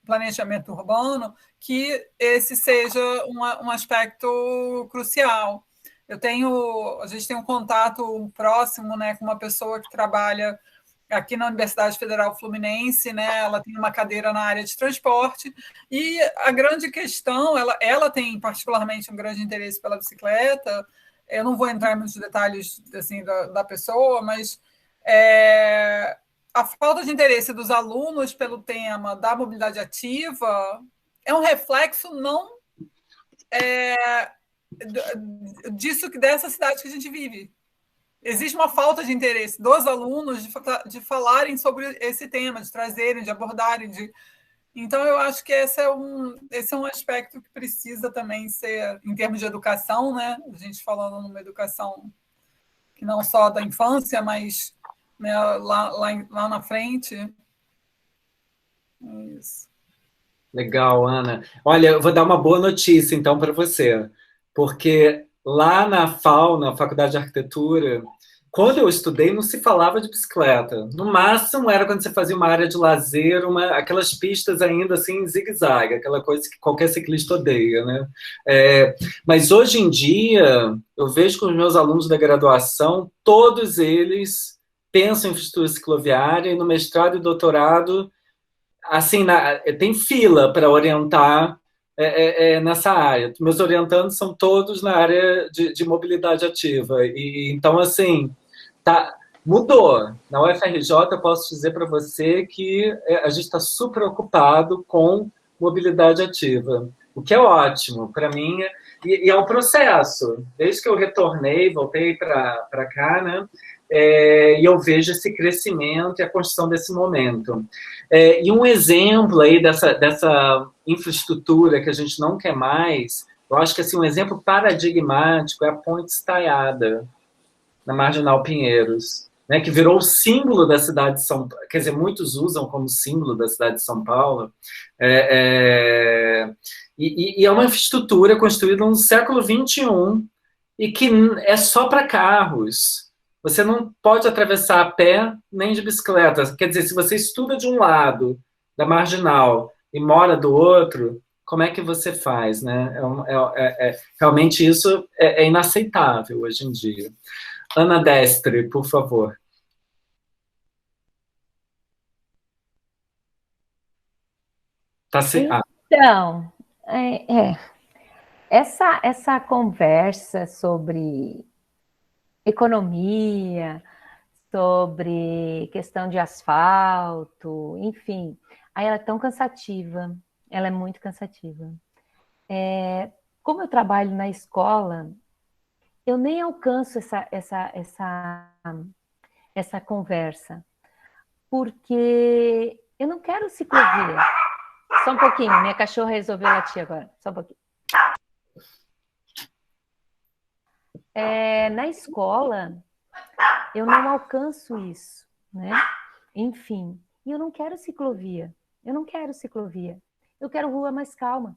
planejamento urbano, que esse seja um aspecto crucial. A gente tem um contato próximo, né, com uma pessoa que trabalha aqui na Universidade Federal Fluminense, né? Ela tem uma cadeira na área de transporte, e a grande questão, ela tem particularmente um grande interesse pela bicicleta. Eu não vou entrar em muitos detalhes assim, da pessoa, mas a falta de interesse dos alunos pelo tema da mobilidade ativa é um reflexo não dessa cidade que a gente vive. Existe uma falta de interesse dos alunos de falarem sobre esse tema, de trazerem, de abordarem. Então, eu acho que esse é um aspecto que precisa também ser, em termos de educação, né? A gente falando numa educação que não só da infância, mas, né, lá na frente. É isso. Legal, Ana. Olha, eu vou dar uma boa notícia, então, para você. Porque lá na FAU, na Faculdade de Arquitetura, quando eu estudei, não se falava de bicicleta. No máximo, era quando você fazia uma área de lazer, aquelas pistas ainda assim, zigue-zague, aquela coisa que qualquer ciclista odeia, né? Mas hoje em dia, eu vejo que os meus alunos da graduação, todos eles pensam em infraestrutura cicloviária, e no mestrado e doutorado, assim, tem fila para orientar nessa área. Meus orientandos são todos na área de mobilidade ativa. E então, assim, mudou. Na UFRJ, eu posso dizer para você que a gente está super ocupado com mobilidade ativa, o que é ótimo para mim. E é um processo. Desde que eu retornei, voltei para cá, né? E eu vejo esse crescimento e a construção desse momento. E um exemplo aí dessa infraestrutura que a gente não quer mais, eu acho que assim, um exemplo paradigmático é a Ponte Estaiada, na Marginal Pinheiros, né, que virou o símbolo da cidade de São Paulo, quer dizer, muitos usam como símbolo da cidade de São Paulo, e é uma infraestrutura construída no século XXI e que é só para carros. Você não pode atravessar a pé nem de bicicleta. Quer dizer, se você estuda de um lado da Marginal e mora do outro, como é que você faz, né? Realmente isso é inaceitável hoje em dia. Ana Destre, por favor. Então, essa conversa sobre economia, sobre questão de asfalto, enfim, aí ela é tão cansativa, ela é muito cansativa. Como eu trabalho na escola, eu nem alcanço essa conversa, porque eu não quero ciclovia. Só um pouquinho, minha cachorra resolveu latir agora, só um pouquinho. Na escola, eu não alcanço isso, né? Enfim, e eu não quero ciclovia. Eu quero rua mais calma.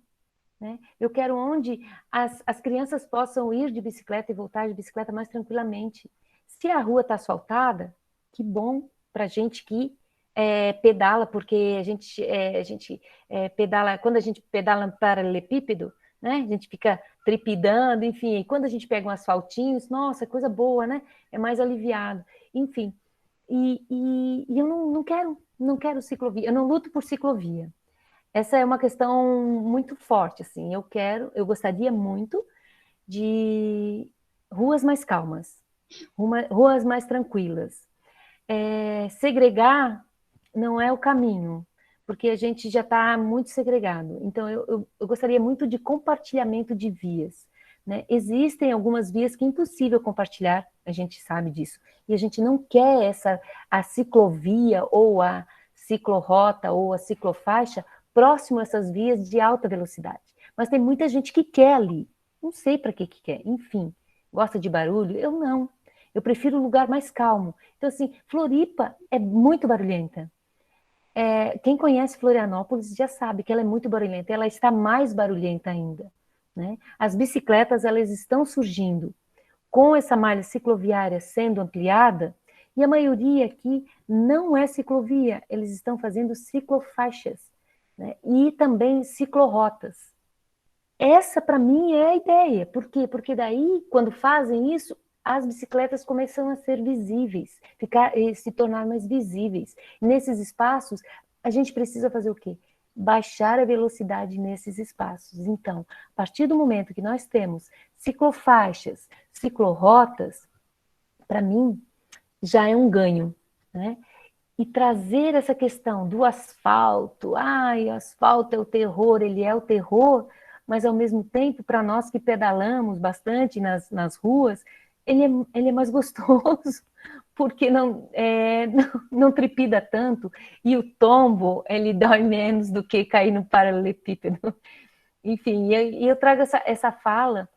né? Eu quero onde as crianças possam ir de bicicleta e voltar de bicicleta mais tranquilamente. Se a rua está asfaltada, que bom para a gente que pedala, porque a gente pedala, quando a gente pedala no paralelepípedo, né? A gente fica tripidando, enfim, e quando a gente pega um asfaltinho, nossa, coisa boa, né? É mais aliviado, enfim. E eu não quero ciclovia, eu não luto por ciclovia. Essa é uma questão muito forte, assim. Eu gostaria muito de ruas mais calmas, ruas mais tranquilas. Segregar não é o caminho, porque a gente já está muito segregado. Então, eu gostaria muito de compartilhamento de vias, né? Existem algumas vias que é impossível compartilhar, a gente sabe disso. E a gente não quer a ciclovia ou a ciclorrota ou a ciclofaixa próximo a essas vias de alta velocidade. Mas tem muita gente que quer ali. Não sei para que quer. Enfim, gosta de barulho? Eu não. Eu prefiro um lugar mais calmo. Então, assim, Floripa é muito barulhenta. Quem conhece Florianópolis já sabe que ela é muito barulhenta. Ela está mais barulhenta ainda, né? As bicicletas, elas estão surgindo com essa malha cicloviária sendo ampliada, e a maioria aqui não é ciclovia, eles estão fazendo ciclofaixas, né? E também ciclorrotas. Essa, para mim, é a ideia. Por quê? Porque daí, quando fazem isso, as bicicletas começam a ser visíveis, se tornar mais visíveis. Nesses espaços, a gente precisa fazer o quê? Baixar a velocidade nesses espaços. Então, a partir do momento que nós temos ciclofaixas, ciclorrotas, para mim, já é um ganho, né? E trazer essa questão do asfalto, o asfalto é o terror, ele é o terror, mas ao mesmo tempo, para nós que pedalamos bastante nas ruas, ele é mais gostoso, porque não tripida tanto, e o tombo, ele dói menos do que cair no paralelepípedo. Enfim, e eu trago essa fala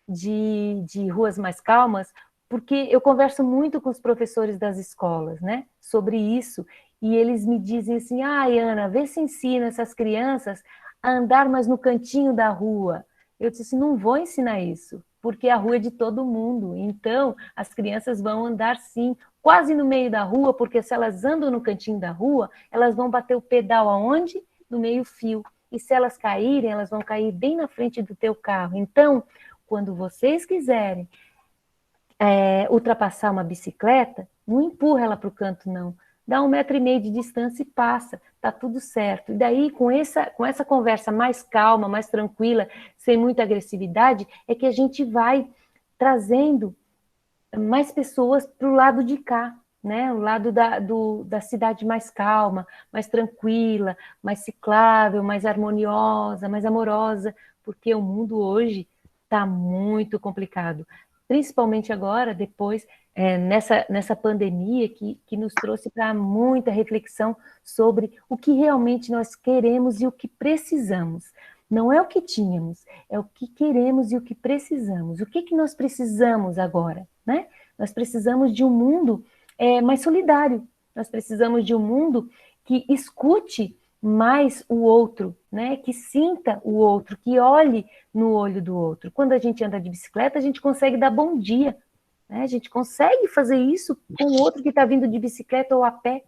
de ruas mais calmas, porque eu converso muito com os professores das escolas, né, sobre isso, e eles me dizem assim, Ana, vê se ensina essas crianças a andar mais no cantinho da rua. Eu disse assim, não vou ensinar isso, porque a rua é de todo mundo, então as crianças vão andar sim, quase no meio da rua, porque se elas andam no cantinho da rua, elas vão bater o pedal aonde? No meio-fio. E se elas caírem, elas vão cair bem na frente do teu carro. Então, quando vocês quiserem ultrapassar uma bicicleta, não empurra ela para o canto, não. Dá 1,5 metro de distância e passa, tá tudo certo. E daí, com essa conversa mais calma, mais tranquila, sem muita agressividade, é que a gente vai trazendo mais pessoas para o lado de cá, né? O lado da cidade mais calma, mais tranquila, mais ciclável, mais harmoniosa, mais amorosa, porque o mundo hoje está muito complicado. Principalmente agora, depois, nessa pandemia que nos trouxe para muita reflexão sobre o que realmente nós queremos e o que precisamos. Não é o que tínhamos, é o que queremos e o que precisamos. O que nós precisamos agora, né? Nós precisamos de um mundo mais solidário, nós precisamos de um mundo que escute mais o outro, né? Que sinta o outro, que olhe no olho do outro. Quando a gente anda de bicicleta, a gente consegue dar bom dia, né? A gente consegue fazer isso com o outro que está vindo de bicicleta ou a pé,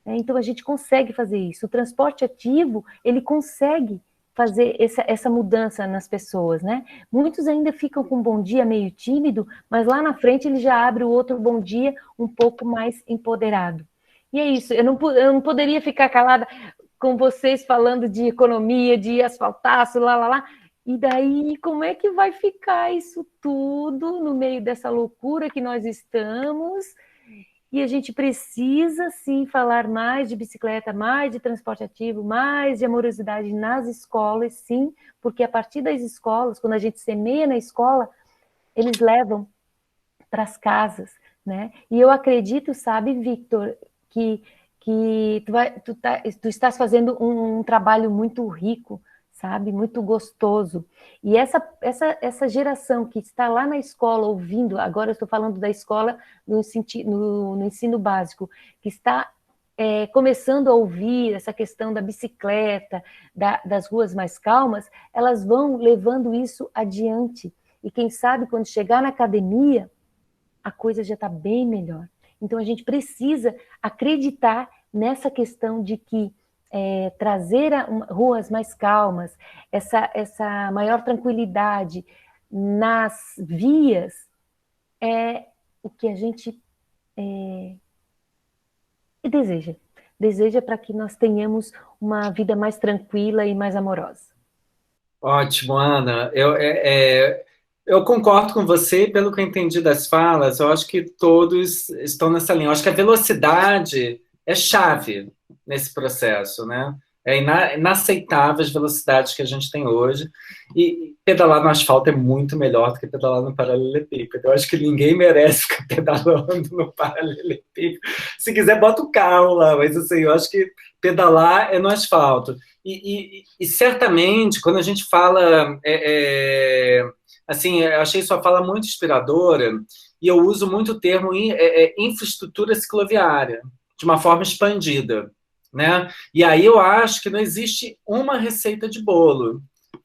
né? Então a gente consegue fazer isso. O transporte ativo, ele consegue fazer essa mudança nas pessoas, né? Muitos ainda ficam com um bom dia meio tímido, mas lá na frente ele já abre o outro bom dia um pouco mais empoderado. E é isso, eu não poderia ficar calada com vocês falando de economia, de asfaltaço, lá. E daí, como é que vai ficar isso tudo no meio dessa loucura que nós estamos? E a gente precisa, sim, falar mais de bicicleta, mais de transporte ativo, mais de amorosidade nas escolas, sim, porque a partir das escolas, quando a gente semeia na escola, eles levam para as casas, né? E eu acredito, sabe, Victor, que tu estás fazendo um trabalho muito rico, sabe, muito gostoso. E essa geração que está lá na escola ouvindo, agora eu estou falando da escola no ensino básico, que está começando a ouvir essa questão da bicicleta, das ruas mais calmas, elas vão levando isso adiante. E quem sabe, quando chegar na academia, a coisa já está bem melhor. Então, a gente precisa acreditar nessa questão de que trazer ruas mais calmas, essa maior tranquilidade nas vias, é o que a gente deseja para que nós tenhamos uma vida mais tranquila e mais amorosa. Ótimo, Ana. Eu concordo com você, pelo que eu entendi das falas, eu acho que todos estão nessa linha. Eu acho que a velocidade é chave nesse processo, né? É inaceitável as velocidades que a gente tem hoje, e pedalar no asfalto é muito melhor do que pedalar no paralelepípedo. Eu acho que ninguém merece ficar pedalando no paralelepípedo. Se quiser, bota o carro lá, mas assim, eu acho que pedalar é no asfalto. E certamente, quando a gente fala... assim, eu achei sua fala muito inspiradora, e eu uso muito o termo infraestrutura cicloviária, de uma forma expandida, né? E aí eu acho que não existe uma receita de bolo.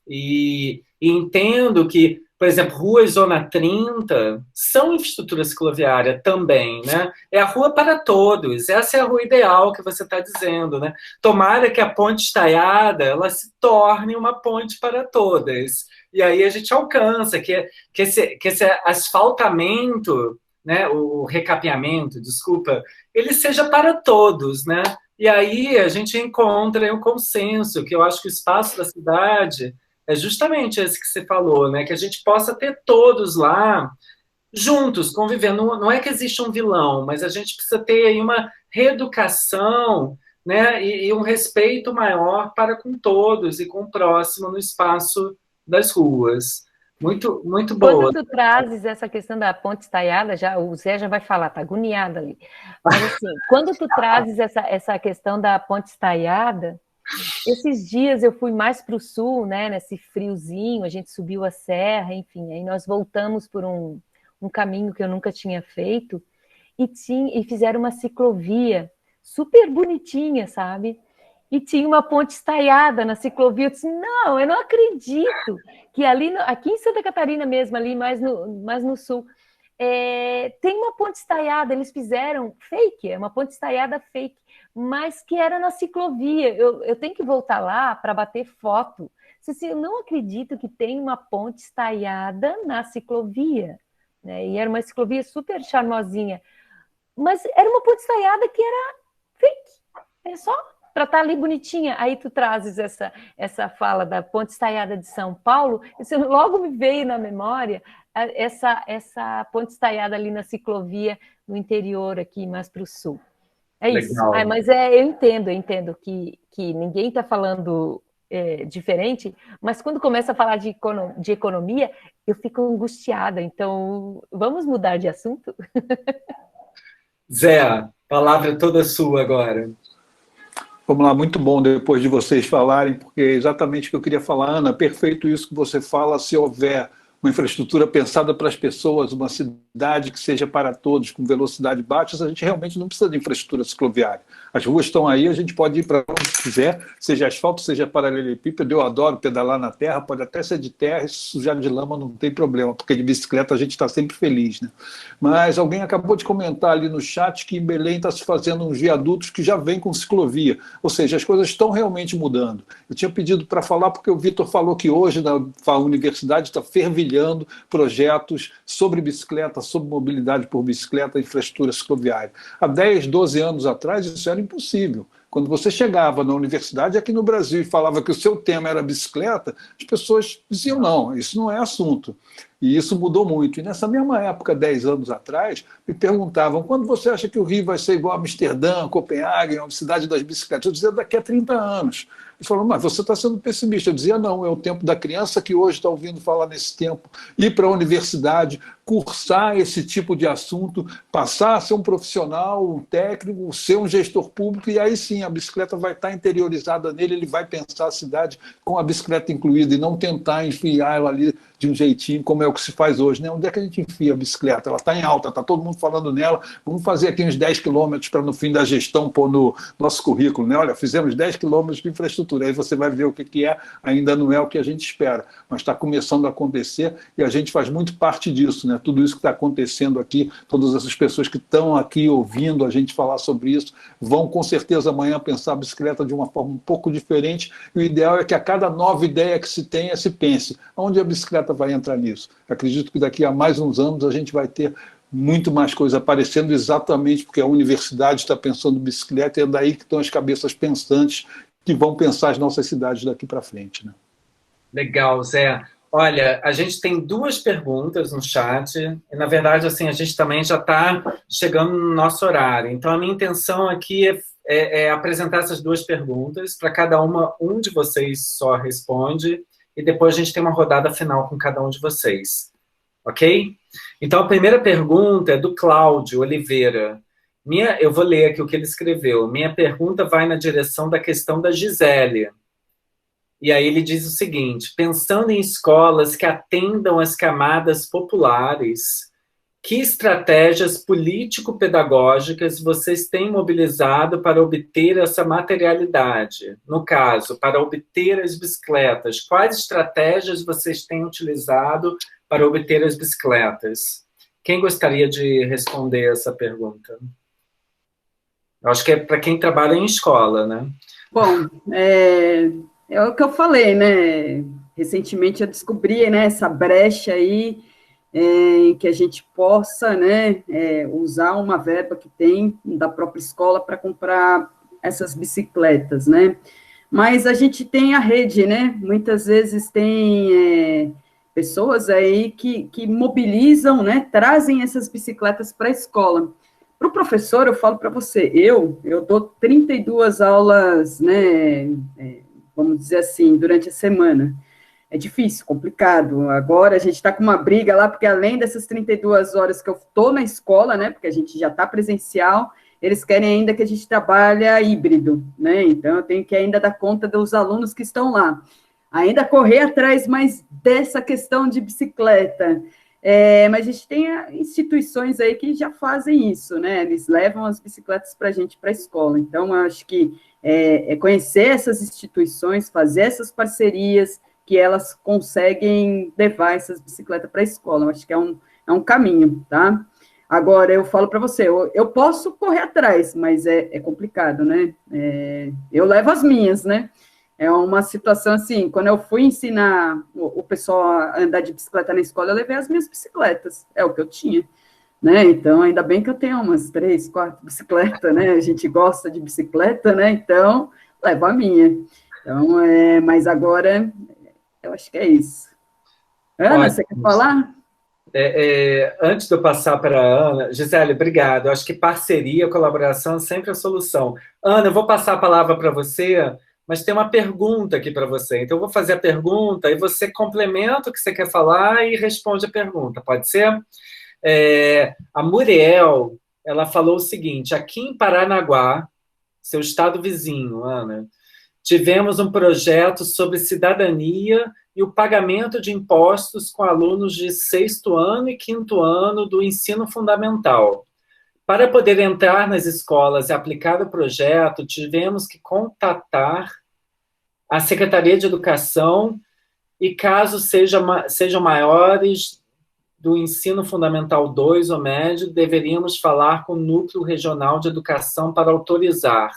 E entendo que, por exemplo, ruas Zona 30 são infraestrutura cicloviária também, né? É a rua para todos, essa é a rua ideal que você está dizendo, né? Tomara que a ponte estaiada ela se torne uma ponte para todas. E aí a gente alcança que esse asfaltamento, né, o recapeamento, desculpa, ele seja para todos, né? E aí a gente encontra um consenso, que eu acho que o espaço da cidade é justamente esse que você falou, né? Que a gente possa ter todos lá juntos, convivendo. Não é que exista um vilão, mas a gente precisa ter aí uma reeducação, né? E um respeito maior para com todos e com o próximo no espaço das ruas. Muito, muito boa. Quando tu trazes essa questão da ponte estaiada, o Zé já vai falar, tá agoniado ali. Mas assim, quando tu trazes essa questão da ponte estaiada, esses dias eu fui mais para o sul, né, nesse friozinho, a gente subiu a serra, enfim, aí nós voltamos por um caminho que eu nunca tinha feito, e fizeram uma ciclovia super bonitinha, sabe? E tinha uma ponte estaiada na ciclovia. Eu disse, não, eu não acredito que aqui em Santa Catarina mesmo, ali mais no sul, tem uma ponte estaiada. Eles fizeram fake, é uma ponte estaiada fake, mas que era na ciclovia. Eu tenho que voltar lá para bater foto. Eu não acredito que tem uma ponte estaiada na ciclovia, né? E era uma ciclovia super charmosinha, mas era uma ponte estaiada que era fake, é só para estar ali bonitinha. Aí tu trazes essa fala da ponte estaiada de São Paulo, isso logo me veio na memória essa ponte estaiada ali na ciclovia no interior aqui, mais para o sul. É isso. Mas eu entendo que ninguém está falando diferente, mas quando começa a falar de economia, eu fico angustiada. Então, vamos mudar de assunto? Zé, a palavra é toda sua agora. Vamos lá, muito bom depois de vocês falarem, porque é exatamente o que eu queria falar. Ana, perfeito isso que você fala, se houver uma infraestrutura pensada para as pessoas, uma cidade que seja para todos, com velocidade baixa, a gente realmente não precisa de infraestrutura cicloviária. As ruas estão aí, a gente pode ir para onde quiser, seja asfalto, seja paralelepípedo. Eu adoro pedalar na terra, pode até ser de terra, e sujar de lama não tem problema, porque de bicicleta a gente está sempre feliz, né? Mas alguém acabou de comentar ali no chat que em Belém está se fazendo uns viadutos que já vêm com ciclovia, ou seja, as coisas estão realmente mudando. Eu tinha pedido para falar porque o Vitor falou que hoje na universidade está fervilhando projetos sobre bicicleta, sobre mobilidade por bicicleta, infraestrutura cicloviária. Há 10, 12 anos atrás isso era impossível. Quando você chegava na universidade aqui no Brasil e falava que o seu tema era bicicleta, as pessoas diziam, não, isso não é assunto. E isso mudou muito. E nessa mesma época, 10 anos atrás, me perguntavam, quando você acha que o Rio vai ser igual a Amsterdã, Copenhague, uma cidade das bicicletas? Eu dizia, daqui a 30 anos. Eles falaram, mas você está sendo pessimista. Eu dizia, não, é o tempo da criança que hoje está ouvindo falar nesse tempo, ir para a universidade, cursar esse tipo de assunto, passar a ser um profissional, um técnico, ser um gestor público, e aí sim a bicicleta vai estar interiorizada nele, ele vai pensar a cidade com a bicicleta incluída e não tentar enfiar ela ali de um jeitinho, como é é o que se faz hoje, né? Onde é que a gente enfia a bicicleta? Ela está em alta, está todo mundo falando nela, vamos fazer aqui uns 10 quilômetros para no fim da gestão pôr no nosso currículo, né? Olha, fizemos 10 quilômetros de infraestrutura, aí você vai ver o que é, ainda não é o que a gente espera, mas está começando a acontecer e a gente faz muito parte disso, né? Tudo isso que está acontecendo aqui, todas essas pessoas que estão aqui ouvindo a gente falar sobre isso, vão com certeza amanhã pensar a bicicleta de uma forma um pouco diferente, e o ideal é que a cada nova ideia que se tenha, se pense, onde a bicicleta vai entrar nisso? Acredito que daqui a mais uns anos a gente vai ter muito mais coisa aparecendo, exatamente porque a universidade está pensando em bicicleta, e é daí que estão as cabeças pensantes que vão pensar as nossas cidades daqui para frente, né? Legal, Zé. Olha, a gente tem 2 perguntas no chat, e na verdade, assim, a gente também já está chegando no nosso horário. Então, a minha intenção aqui é apresentar essas 2 perguntas, para cada uma, um de vocês só responde, e depois a gente tem uma rodada final com cada um de vocês. Ok? Então, a primeira pergunta é do Cláudio Oliveira. Eu vou ler aqui o que ele escreveu. Minha pergunta vai na direção da questão da Gisele. E aí ele diz o seguinte: pensando em escolas que atendam as camadas populares, que estratégias político-pedagógicas vocês têm mobilizado para obter essa materialidade? No caso, para obter as bicicletas, quais estratégias vocês têm utilizado para obter as bicicletas? Quem gostaria de responder essa pergunta? Eu acho que é para quem trabalha em escola, né? Bom, é o que eu falei, né? Recentemente eu descobri, né, essa brecha aí, em que a gente possa, né, usar uma verba que tem da própria escola para comprar essas bicicletas, né? Mas a gente tem a rede, né? Muitas vezes tem pessoas aí que mobilizam, né? Trazem essas bicicletas para a escola. Para o professor, eu falo para você, eu dou 32 aulas, né? Vamos dizer assim, durante a semana. É difícil, complicado. Agora a gente está com uma briga lá, porque além dessas 32 horas que eu estou na escola, né, porque a gente já está presencial, eles querem ainda que a gente trabalhe híbrido, né, então eu tenho que ainda dar conta dos alunos que estão lá. Ainda correr atrás mais dessa questão de bicicleta. Mas a gente tem instituições aí que já fazem isso, né, eles levam as bicicletas para a gente para a escola. Então, eu acho que conhecer essas instituições, fazer essas parcerias, que elas conseguem levar essas bicicletas para a escola. Eu acho que é um caminho, tá? Agora, eu falo para você, eu posso correr atrás, mas é complicado, né? Eu levo as minhas, né? É uma situação assim, quando eu fui ensinar o pessoal a andar de bicicleta na escola, eu levei as minhas bicicletas, é o que eu tinha, né? Então, ainda bem que eu tenho umas 3, 4 bicicletas, né? A gente gosta de bicicleta, né? Então, levo a minha. Então, mas agora... Eu acho que é isso. Ana, Olha, você quer falar? Antes de eu passar para a Ana, Gisele, obrigado. Eu acho que parceria, colaboração é sempre a solução. Ana, eu vou passar a palavra para você, mas tem uma pergunta aqui para você. Então, eu vou fazer a pergunta e você complementa o que você quer falar e responde a pergunta. Pode ser? A Muriel, ela falou o seguinte: aqui em Paranaguá, seu estado vizinho, Ana, tivemos um projeto sobre cidadania e o pagamento de impostos com alunos de 6º ano e 5º ano do ensino fundamental. Para poder entrar nas escolas e aplicar o projeto, tivemos que contatar a Secretaria de Educação e, caso sejam maiores do ensino fundamental 2 ou médio, deveríamos falar com o Núcleo Regional de Educação para autorizar.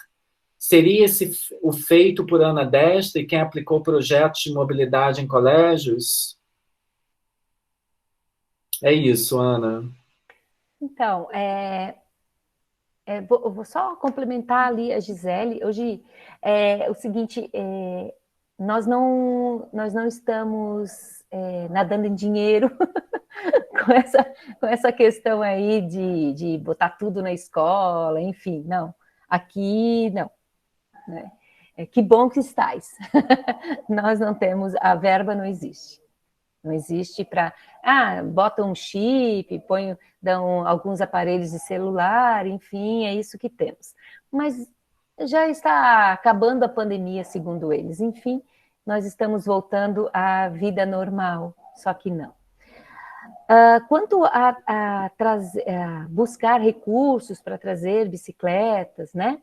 Seria esse o feito por Ana Destra e quem aplicou projetos de mobilidade em colégios? É isso, Ana. Então, vou só complementar ali a Gisele. Hoje, o seguinte, nós não estamos nadando em dinheiro com essa questão aí de botar tudo na escola, enfim, não. Aqui, não. Né? Que bom que estáis. Nós não temos, a verba não existe. Não existe para... botam um chip, dão alguns aparelhos de celular, enfim, é isso que temos. Mas já está acabando a pandemia, segundo eles. Enfim, nós estamos voltando à vida normal, só que não. Quanto a buscar recursos para trazer bicicletas, né?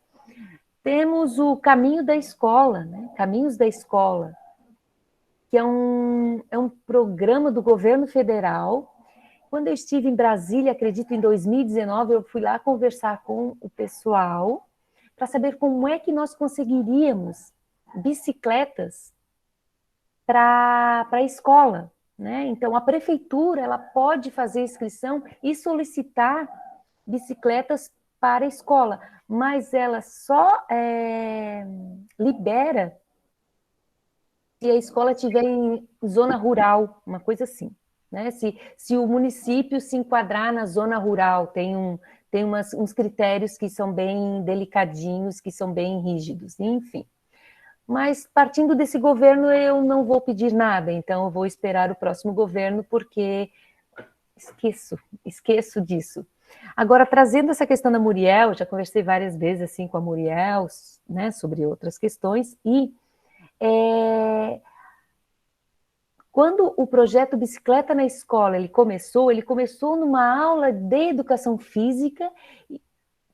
Temos o Caminho da Escola, né? Caminhos da Escola, que é um programa do governo federal. Quando eu estive em Brasília, acredito em 2019, eu fui lá conversar com o pessoal para saber como é que nós conseguiríamos bicicletas para a escola, né? Então, a prefeitura ela pode fazer inscrição e solicitar bicicletas para a escola, mas ela só libera se a escola estiver em zona rural, uma coisa assim, né? Se o município se enquadrar na zona rural, tem uns critérios que são bem delicadinhos, que são bem rígidos, enfim. Mas, partindo desse governo, eu não vou pedir nada, então eu vou esperar o próximo governo, porque esqueço disso. Agora, trazendo essa questão da Muriel, já conversei várias vezes assim, com a Muriel, né, sobre outras questões, e quando o projeto Bicicleta na Escola ele começou numa aula de educação física,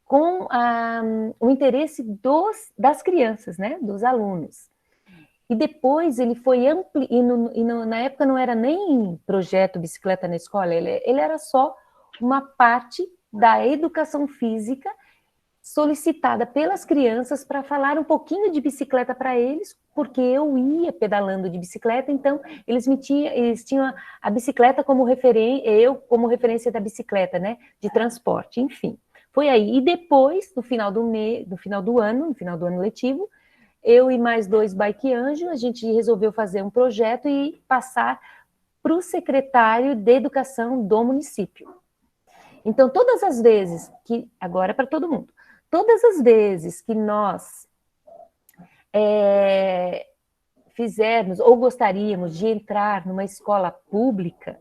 com o interesse das crianças, né, dos alunos. E depois ele foi na época não era nem projeto Bicicleta na Escola, ele era só uma parte da educação física solicitada pelas crianças para falar um pouquinho de bicicleta para eles, porque eu ia pedalando de bicicleta, então eles tinham a bicicleta como referência da bicicleta, né, de transporte, enfim. Foi aí. E depois, no final do ano letivo, eu e mais 2 bike anjos, a gente resolveu fazer um projeto e passar para o secretário de educação do município. Então, todas as vezes que, agora para todo mundo, todas as vezes que nós fizermos ou gostaríamos de entrar numa escola pública,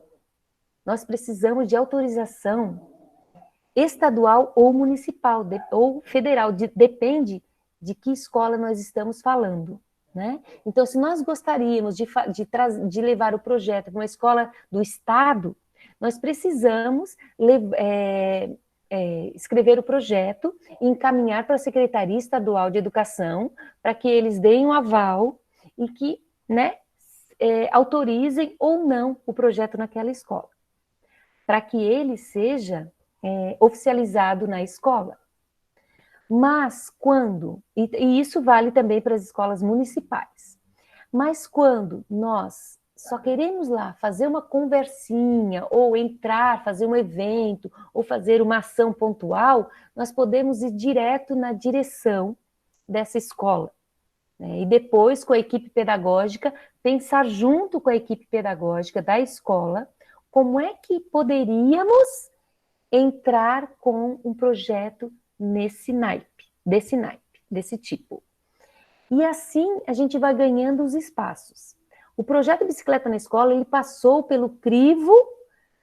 nós precisamos de autorização estadual ou municipal, ou federal, depende de que escola nós estamos falando, né? Então, se nós gostaríamos de levar o projeto para uma escola do estado, nós precisamos escrever o projeto e encaminhar para a Secretaria Estadual de Educação, para que eles deem um aval e que, né, autorizem ou não o projeto naquela escola, para que ele seja oficializado na escola. Mas quando, e isso vale também para as escolas municipais, mas quando nós só queremos lá fazer uma conversinha, ou entrar, fazer um evento, ou fazer uma ação pontual, nós podemos ir direto na direção dessa escola, né? E depois, com a equipe pedagógica, pensar junto com a equipe pedagógica da escola, como é que poderíamos entrar com um projeto desse tipo. E assim a gente vai ganhando os espaços. O projeto Bicicleta na Escola, ele passou pelo crivo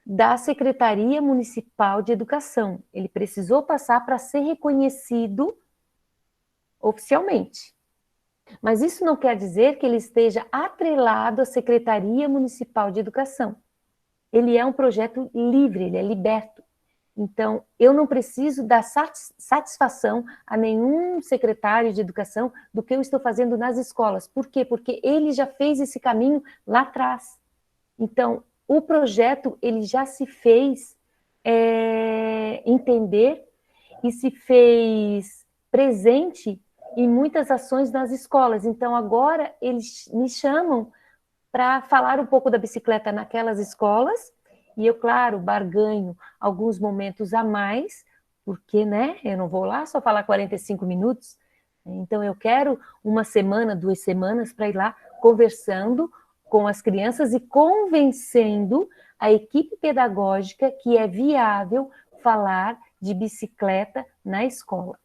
da Secretaria Municipal de Educação. Ele precisou passar para ser reconhecido oficialmente. Mas isso não quer dizer que ele esteja atrelado à Secretaria Municipal de Educação. Ele é um projeto livre, ele é liberto. Então, eu não preciso dar satisfação a nenhum secretário de educação do que eu estou fazendo nas escolas. Por quê? Porque ele já fez esse caminho lá atrás. Então, o projeto, ele já se fez entender e se fez presente em muitas ações nas escolas. Então, agora, eles me chamam para falar um pouco da bicicleta naquelas escolas. E eu, claro, barganho alguns momentos a mais, porque, né, eu não vou lá só falar 45 minutos. Então, eu quero 1 semana, 2 semanas para ir lá conversando com as crianças e convencendo a equipe pedagógica que é viável falar de bicicleta na escola.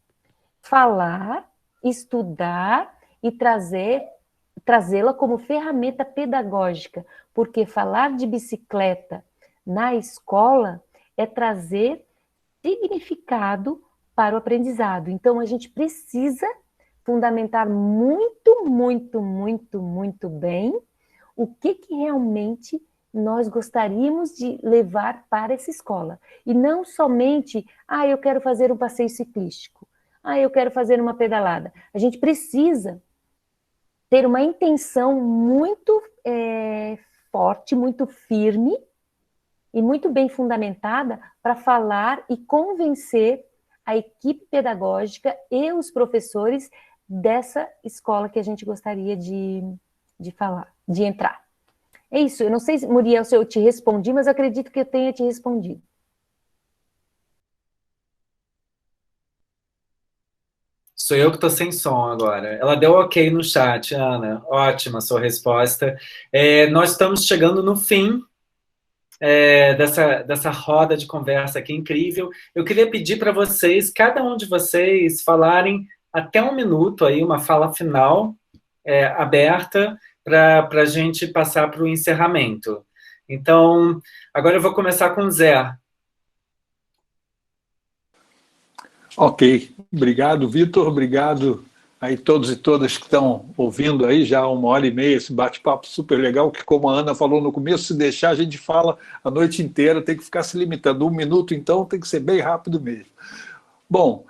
Falar, estudar e trazê-la como ferramenta pedagógica, porque falar de bicicleta na escola é trazer significado para o aprendizado. Então, a gente precisa fundamentar muito, muito, muito, muito bem o que realmente nós gostaríamos de levar para essa escola. E não somente, eu quero fazer um passeio ciclístico, eu quero fazer uma pedalada. A gente precisa ter uma intenção muito forte, muito firme e muito bem fundamentada para falar e convencer a equipe pedagógica e os professores dessa escola que a gente gostaria de entrar. É isso, eu não sei, Muriel, se eu te respondi, mas eu acredito que eu tenha te respondido. Sou eu que estou sem som agora. Ela deu ok no chat, Ana. Ótima a sua resposta. Nós estamos chegando no fim dessa roda de conversa aqui incrível. Eu queria pedir para vocês, cada um de vocês, falarem até 1 minuto aí, uma fala final aberta, para a gente passar para o encerramento. Então, agora eu vou começar com o Zé. Ok, obrigado, Vitor, obrigado aí todos e todas que estão ouvindo aí já há 1h30 esse bate-papo super legal, que como a Ana falou no começo, se deixar a gente fala a noite inteira, tem que ficar se limitando. 1 minuto, então, tem que ser bem rápido mesmo. Bom,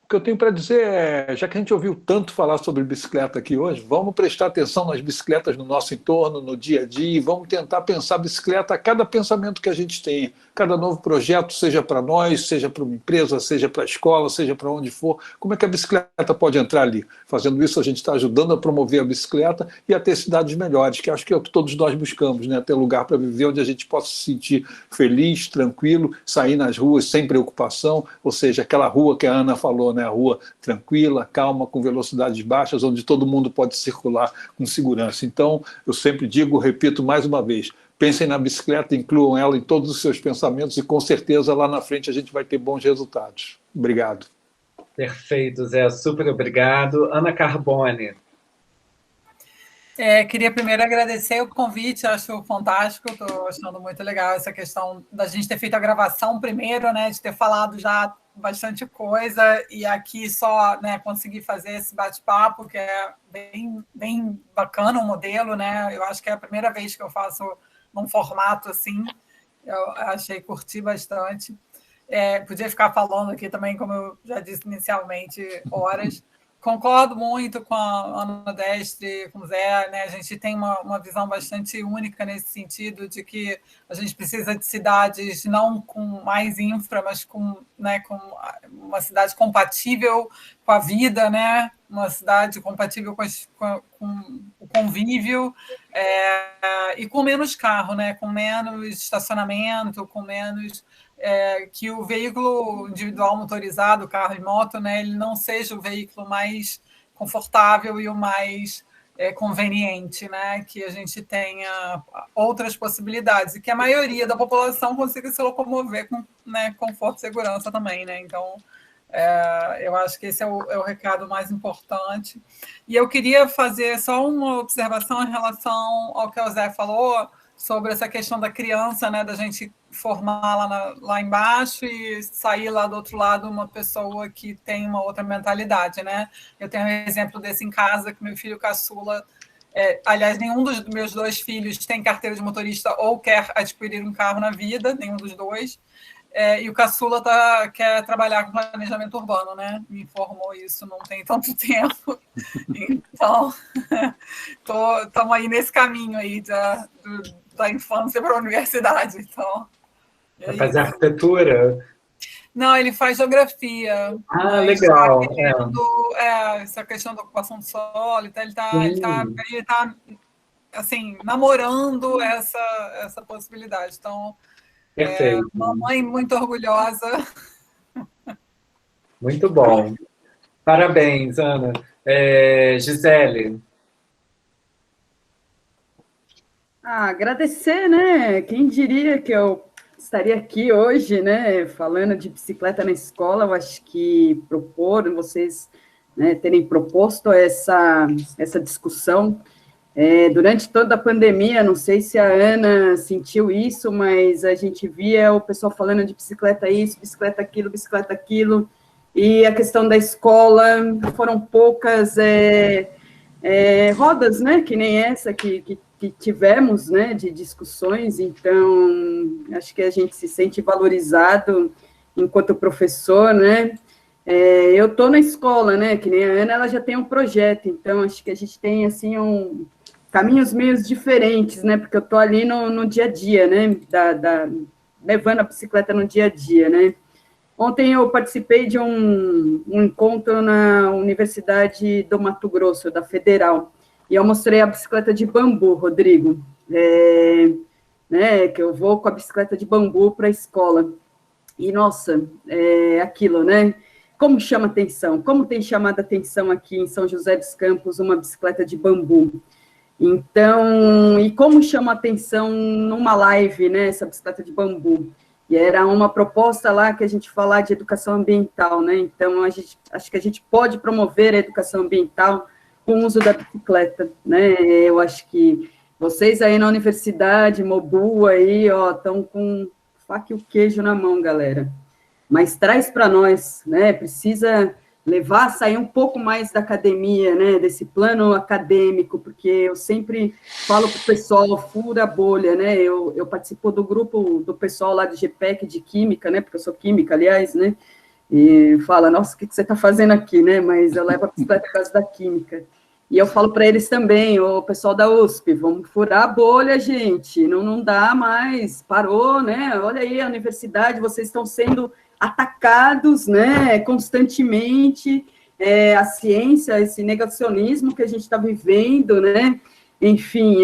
o que eu tenho para dizer é, já que a gente ouviu tanto falar sobre bicicleta aqui hoje, vamos prestar atenção nas bicicletas no nosso entorno, no dia a dia, e vamos tentar pensar a bicicleta a cada pensamento que a gente tem, cada novo projeto, seja para nós, seja para uma empresa, seja para a escola, seja para onde for, como é que a bicicleta pode entrar ali? Fazendo isso, a gente está ajudando a promover a bicicleta e a ter cidades melhores, que acho que é o que todos nós buscamos, né? Ter lugar para viver onde a gente possa se sentir feliz, tranquilo, sair nas ruas sem preocupação, ou seja, aquela rua que a Ana falou, né? A rua tranquila, calma, com velocidades baixas, onde todo mundo pode circular com segurança. Então, eu sempre digo, repito mais uma vez, pensem na bicicleta, incluam ela em todos os seus pensamentos e com certeza lá na frente a gente vai ter bons resultados. Obrigado. Perfeito, Zé, super obrigado. Ana Carbone. Queria primeiro agradecer o convite, acho fantástico, estou achando muito legal essa questão da gente ter feito a gravação primeiro, né, de ter falado já bastante coisa, e aqui só, né, conseguir fazer esse bate-papo, que é bem, bem bacana o modelo, né, eu acho que é a primeira vez que eu faço num formato assim, eu curti bastante. Podia ficar falando aqui também, como eu já disse inicialmente, horas. Concordo muito com a Ana Destre, com o Zé, né? A gente tem uma visão bastante única nesse sentido de que a gente precisa de cidades não com mais infra, mas com uma cidade compatível com a vida, né? Uma cidade compatível com o convívio e com menos carro, né? Com menos estacionamento, com menos... que o veículo individual motorizado, carro e moto, né, ele não seja o veículo mais confortável e o mais conveniente, né, que a gente tenha outras possibilidades e que a maioria da população consiga se locomover com, né, conforto e segurança também, né, então eu acho que esse é o recado mais importante. E eu queria fazer só uma observação em relação ao que o Zé falou sobre essa questão da criança, né, da gente formar lá embaixo e sair lá do outro lado uma pessoa que tem uma outra mentalidade, né? Eu tenho um exemplo desse em casa, que meu filho caçula, aliás, nenhum dos meus 2 filhos tem carteira de motorista ou quer adquirir um carro na vida, nenhum dos 2, e o caçula quer trabalhar com planejamento urbano, né? Me informou isso não tem tanto tempo. Então, estamos aí nesse caminho aí da infância para a universidade. Então, vai fazer arquitetura? Não, ele faz geografia. Legal. Essa questão da ocupação do solo, então ele tá assim, namorando essa possibilidade. Então, perfeito. Mamãe muito orgulhosa. Muito bom. Parabéns, Ana. Gisele. Agradecer, né? Quem diria que eu estaria aqui hoje, né, falando de bicicleta na escola. Eu acho que vocês, né, terem proposto essa discussão durante toda a pandemia. Não sei se a Ana sentiu isso, mas a gente via o pessoal falando de bicicleta isso, bicicleta aquilo, e a questão da escola, foram poucas rodas, né, que nem essa, que que tivemos, né, de discussões, então, acho que a gente se sente valorizado enquanto professor, né. Eu estou na escola, né, que nem a Ana, ela já tem um projeto, então, acho que a gente tem, assim, caminhos meio diferentes, né, porque eu estou ali no dia a dia, né, levando a bicicleta no dia a dia, né. Ontem eu participei de um encontro na Universidade do Mato Grosso, da Federal, e eu mostrei a bicicleta de bambu, Rodrigo, né, que eu vou com a bicicleta de bambu para a escola. E, nossa, aquilo, né? Como chama atenção? Como tem chamado atenção aqui em São José dos Campos uma bicicleta de bambu? Então, e como chama atenção numa live, né, essa bicicleta de bambu? E era uma proposta lá que a gente falar de educação ambiental, né? Então, acho que a gente pode promover a educação ambiental com o uso da bicicleta, né? Eu acho que vocês aí na universidade, Mobu aí, ó, estão com faca e o queijo na mão, galera. Mas traz para nós, né? Precisa levar, sair um pouco mais da academia, né? Desse plano acadêmico, porque eu sempre falo para o pessoal, fura a bolha, né? Eu participo do grupo do pessoal lá de GPEC, de Química, né? Porque eu sou química, aliás, né? E fala, nossa, o que você está fazendo aqui, né? Mas eu levo a bicicleta por causa da Química. E eu falo para eles também, o pessoal da USP, vamos furar a bolha, gente, não dá mais, parou, né? Olha aí, a universidade, vocês estão sendo atacados, né, constantemente, a ciência, esse negacionismo que a gente está vivendo, né? Enfim,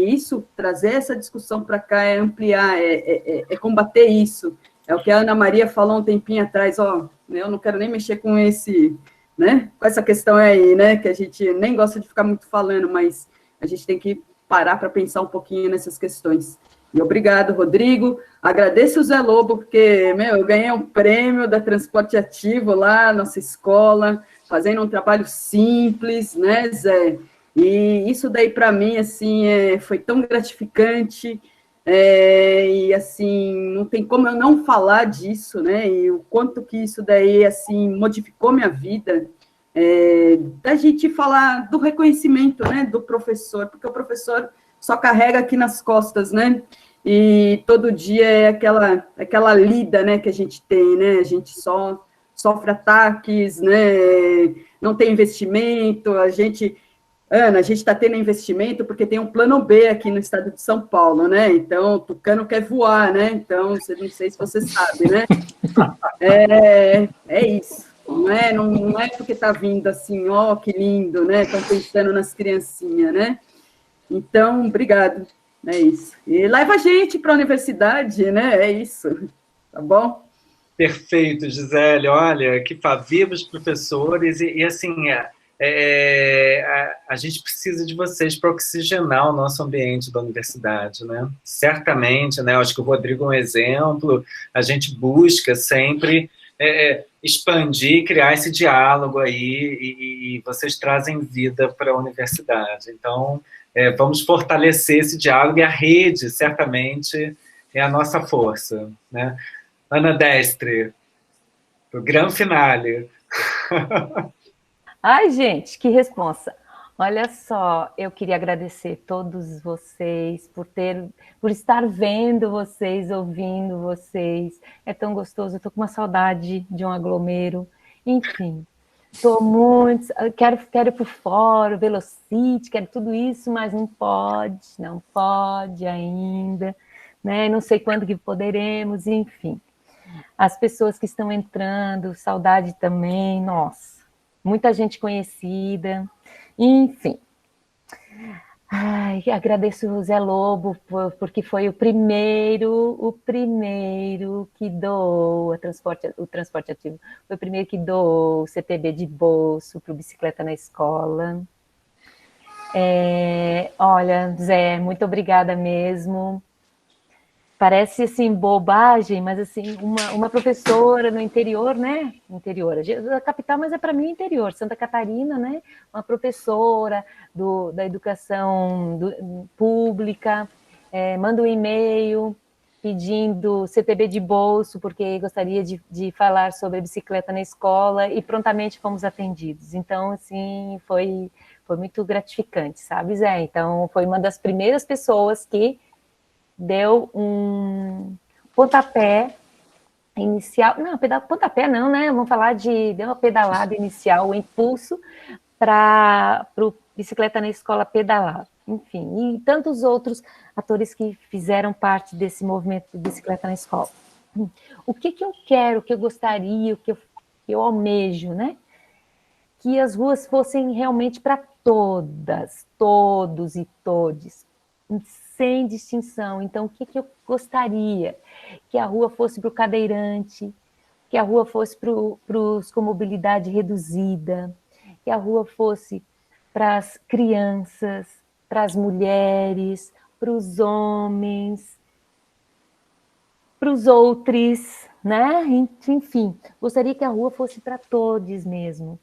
isso, trazer essa discussão para cá, ampliar, combater isso. É o que a Ana Maria falou um tempinho atrás, ó, eu não quero nem mexer com né, com essa questão aí, né, que a gente nem gosta de ficar muito falando, mas a gente tem que parar para pensar um pouquinho nessas questões. E obrigado, Rodrigo. Agradeço o Zé Lobo, porque, eu ganhei um prêmio da Transporte Ativo lá, nossa escola, fazendo um trabalho simples, né, Zé? E isso daí, para mim, assim, foi tão gratificante, e, assim, não tem como eu não falar disso, né, e o quanto que isso daí, assim, modificou minha vida, da gente falar do reconhecimento, né, do professor, porque o professor só carrega aqui nas costas, né, e todo dia é aquela lida, né, que a gente tem, né, a gente só sofre ataques, né, não tem investimento, Ana, a gente está tendo investimento porque tem um plano B aqui no estado de São Paulo, né? Então, o Tucano quer voar, né? Então, não sei se você sabe, né? É isso. Não é porque está vindo assim, ó, que lindo, né? Estão pensando nas criancinhas, né? Então, obrigado. É isso. E leva a gente para a universidade, né? É isso. Tá bom? Perfeito, Gisele. Olha, que vivos professores e assim, a gente precisa de vocês para oxigenar o nosso ambiente da universidade, né? Certamente, né? Acho que o Rodrigo é um exemplo. A gente busca sempre expandir, criar esse diálogo aí e vocês trazem vida para a universidade. Então, vamos fortalecer esse diálogo e a rede, certamente, é a nossa força, né? Ana Destre, o grande finale. Ai, gente, que responsa. Olha só, eu queria agradecer todos vocês por estar vendo vocês, ouvindo vocês. É tão gostoso, eu tô com uma saudade de um aglomero. Enfim, tô muito... Quero ir pro fórum, Velocity, quero tudo isso, mas não pode ainda, né? Não sei quando que poderemos, enfim. As pessoas que estão entrando, saudade também, nossa. Muita gente conhecida, enfim. Ai, agradeço o Zé Lobo, porque foi o primeiro que doou o transporte ativo, foi o primeiro que doou o CTB de bolso para o Bicicleta na Escola. Olha, Zé, muito obrigada mesmo. Parece, assim, bobagem, mas, assim, uma professora no interior, né? Interior, a capital, mas para mim o interior, Santa Catarina, né? Uma professora da educação pública, manda um e-mail pedindo CTB de bolso, porque gostaria de falar sobre a bicicleta na escola, e prontamente fomos atendidos. Então, assim, foi muito gratificante, sabe, Zé? Então, foi uma das primeiras pessoas que deu um pontapé inicial, não, pontapé não, né? Vamos falar deu uma pedalada inicial, o impulso para o Bicicleta na Escola pedalar. Enfim, e tantos outros atores que fizeram parte desse movimento de Bicicleta na Escola. O que eu quero, o que eu gostaria, o que eu almejo, né? Que as ruas fossem realmente para todas, todos e todes, sem distinção. Então, o que eu gostaria? Que a rua fosse para o cadeirante, que a rua fosse para os com mobilidade reduzida, que a rua fosse para as crianças, para as mulheres, para os homens, para os outros, né? Enfim, gostaria que a rua fosse para todos mesmo,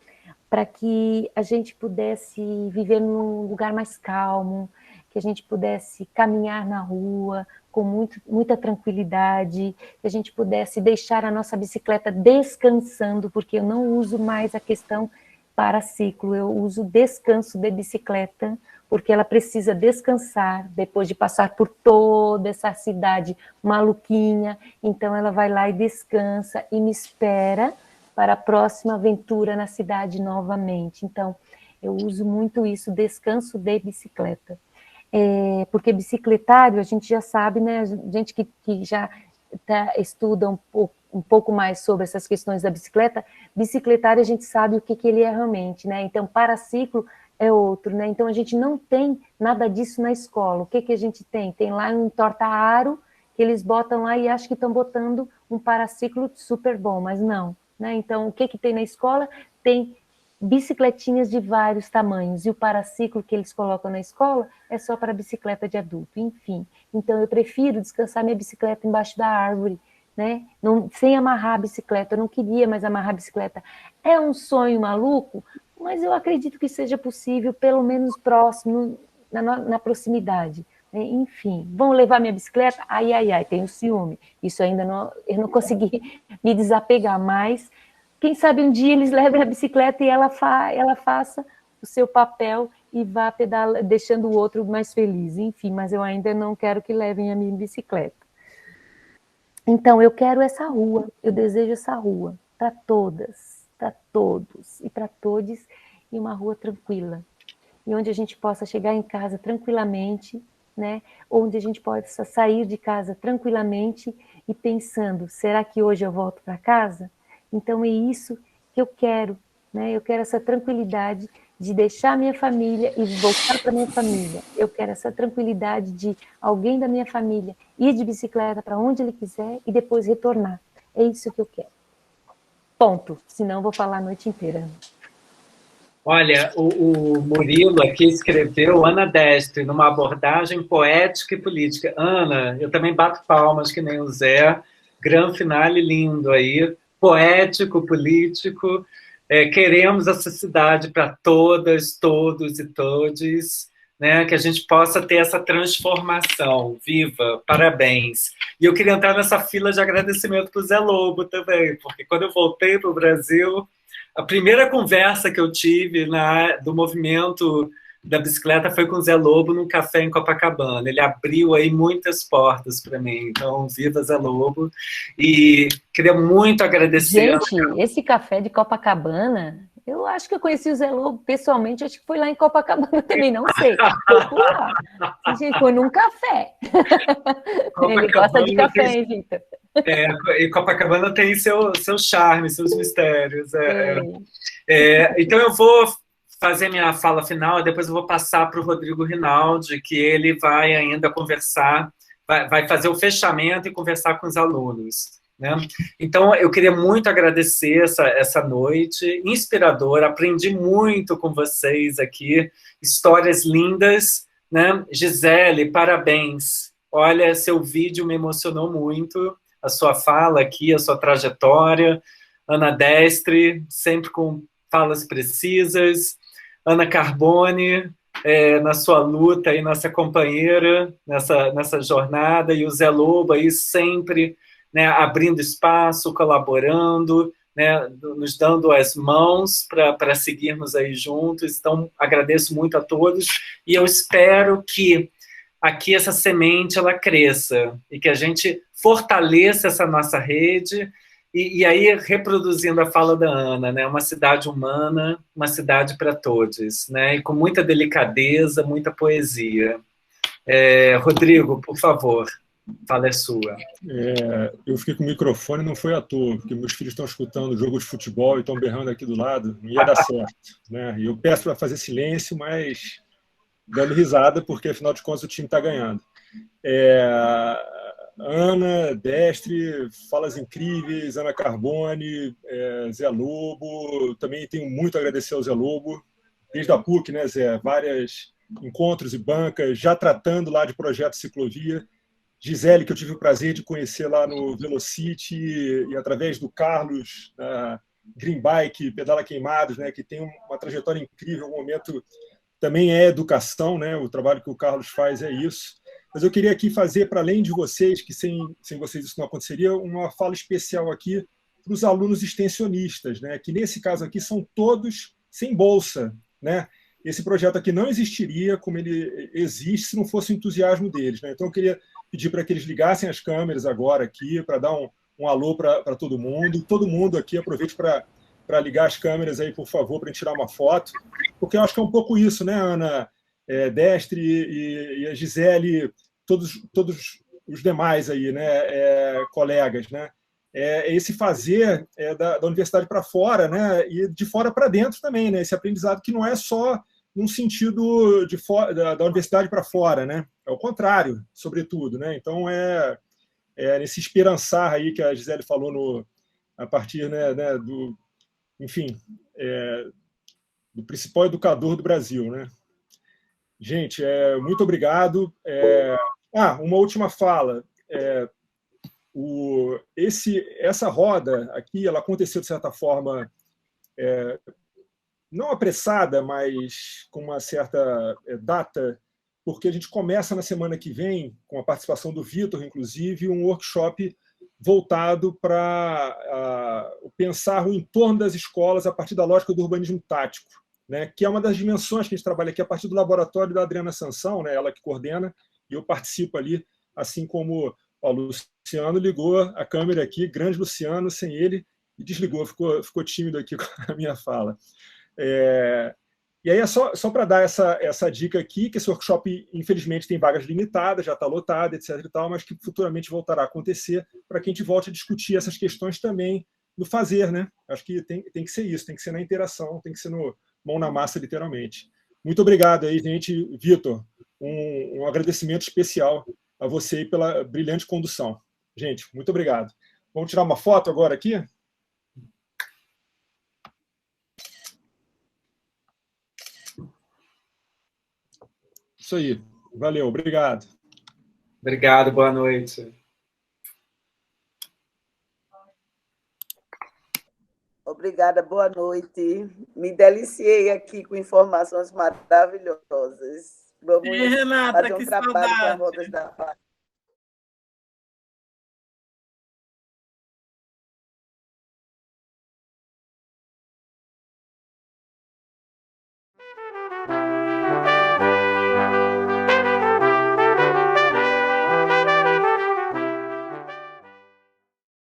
para que a gente pudesse viver num lugar mais calmo, que a gente pudesse caminhar na rua com muita tranquilidade, que a gente pudesse deixar a nossa bicicleta descansando, porque eu não uso mais a questão para ciclo, eu uso descanso de bicicleta, porque ela precisa descansar depois de passar por toda essa cidade maluquinha, então ela vai lá e descansa e me espera para a próxima aventura na cidade novamente. Então, eu uso muito isso, descanso de bicicleta. Porque bicicletário, a gente já sabe, né, a gente que já estuda um pouco mais sobre essas questões da bicicleta, bicicletário a gente sabe o que ele é realmente, né? Então, paraciclo é outro, né? Então, a gente não tem nada disso na escola. O que a gente tem? Tem lá um torta-aro que eles botam lá e acham que estão botando um paraciclo super bom, mas não, né? Então, o que tem na escola? Tem bicicletinhas de vários tamanhos, e o paraciclo que eles colocam na escola é só para bicicleta de adulto, enfim. Então, eu prefiro descansar minha bicicleta embaixo da árvore, né? Sem amarrar a bicicleta, eu não queria mais amarrar a bicicleta. É um sonho maluco, mas eu acredito que seja possível, pelo menos próximo, na proximidade. Né? Enfim, vão levar minha bicicleta? Ai, tenho ciúme. Isso ainda eu não consegui me desapegar, mas quem sabe um dia eles levem a bicicleta e ela faça o seu papel e vá pedalar, deixando o outro mais feliz. Enfim, mas eu ainda não quero que levem a minha bicicleta. Então, eu quero essa rua, eu desejo essa rua para todas, para todos e para todos, e uma rua tranquila, e onde a gente possa chegar em casa tranquilamente, né? Onde a gente possa sair de casa tranquilamente e pensando, será que hoje eu volto para casa? Então, é isso que eu quero, né? Eu quero essa tranquilidade de deixar minha família e voltar para minha família. Eu quero essa tranquilidade de alguém da minha família ir de bicicleta para onde ele quiser e depois retornar. É isso que eu quero. Ponto. Senão eu vou falar a noite inteira. Olha, o Murilo aqui escreveu Ana Destre, numa abordagem poética e política. Ana, eu também bato palmas que nem o Zé. Gran finale lindo aí. Poético, político. Queremos essa cidade para todas, todos e todes, né? Que a gente possa ter essa transformação. Viva, parabéns. E eu queria entrar nessa fila de agradecimento para o Zé Lobo também, porque quando eu voltei para o Brasil, a primeira conversa que eu tive do movimento da bicicleta foi com o Zé Lobo num café em Copacabana. Ele abriu aí muitas portas para mim. Então, viva Zé Lobo. E queria muito agradecer. Gente, esse café de Copacabana, eu acho que eu conheci o Zé Lobo pessoalmente, acho que foi lá em Copacabana também, não sei. Foi por lá. A gente foi num café. Ele gosta de café, hein, Vitor? E Copacabana tem seu charme, seus mistérios. Então, eu vou fazer minha fala final, e depois eu vou passar para o Rodrigo Rinaldi, que ele vai ainda conversar, vai fazer o fechamento e conversar com os alunos. Né? Então, eu queria muito agradecer essa noite inspiradora, aprendi muito com vocês aqui, histórias lindas. Né? Gisele, parabéns. Olha, seu vídeo me emocionou muito, a sua fala aqui, a sua trajetória. Ana Destre, sempre com falas precisas. Ana Carbone, na sua luta e nossa companheira nessa jornada, e o Zé Lobo aí sempre, né, abrindo espaço, colaborando, né, nos dando as mãos para seguirmos aí juntos. Então, agradeço muito a todos, e eu espero que aqui essa semente ela cresça, e que a gente fortaleça essa nossa rede, e aí, reproduzindo a fala da Ana, né, uma cidade humana, uma cidade para todos, né, e com muita delicadeza, muita poesia. Rodrigo, por favor, fala é sua. Eu fiquei com o microfone, não foi à toa, porque meus filhos estão escutando o jogo de futebol e estão berrando aqui do lado, não ia dar certo, né? E eu peço para fazer silêncio, mas dando risada, porque afinal de contas o time está ganhando. Ana, Destre, falas incríveis, Ana Carbone, Zé Lobo, também tenho muito a agradecer ao Zé Lobo, desde a PUC, né, Zé? Vários encontros e bancas, já tratando lá de projeto ciclovia. Gisele, que eu tive o prazer de conhecer lá no Velocity, e através do Carlos, Green Bike, Pedala Queimados, né, que tem uma trajetória incrível, um momento também é educação, né? O trabalho que o Carlos faz é isso. Mas eu queria aqui fazer, para além de vocês, que sem vocês isso não aconteceria, uma fala especial aqui para os alunos extensionistas, né? Que nesse caso aqui são todos sem bolsa, né? Esse projeto aqui não existiria como ele existe se não fosse o entusiasmo deles, né? Então eu queria pedir para que eles ligassem as câmeras agora aqui, para dar um alô para todo mundo. Todo mundo aqui aproveite para ligar as câmeras aí, por favor, para a gente tirar uma foto, porque eu acho que é um pouco isso, né, Ana, Destre e a Gisele, todos os demais aí, né, colegas, né, esse fazer da universidade para fora, né, e de fora para dentro também, né, esse aprendizado que não é só num sentido da universidade para fora, né, é o contrário, sobretudo, né, então nesse esperançar aí que a Gisele falou a partir, né, do, enfim, do principal educador do Brasil, né? Gente, muito obrigado. Uma última fala. Essa roda aqui, ela aconteceu de certa forma não apressada, mas com uma certa data, porque a gente começa na semana que vem, com a participação do Vitor, inclusive, um workshop voltado para pensar o entorno das escolas a partir da lógica do urbanismo tático, né, que é uma das dimensões que a gente trabalha aqui a partir do laboratório da Adriana Sansão, né, ela que coordena, e eu participo ali, assim como o Luciano ligou a câmera aqui, grande Luciano, sem ele, e desligou, ficou tímido aqui com a minha fala. E aí só para dar essa dica aqui, que esse workshop, infelizmente, tem vagas limitadas, já está lotado, etc. e tal, mas que futuramente voltará a acontecer, para que a gente volte a discutir essas questões também no fazer, né? Acho que tem que ser isso, tem que ser na interação, tem que ser no mão na massa, literalmente. Muito obrigado aí, gente. Vitor, um agradecimento especial a você pela brilhante condução. Gente, muito obrigado. Vamos tirar uma foto agora aqui? Isso aí. Valeu, obrigado. Obrigado, boa noite. Obrigada, boa noite. Me deliciei aqui com informações maravilhosas. Vamos Renata, fazer um que trabalho saudade. com as rodas da paz.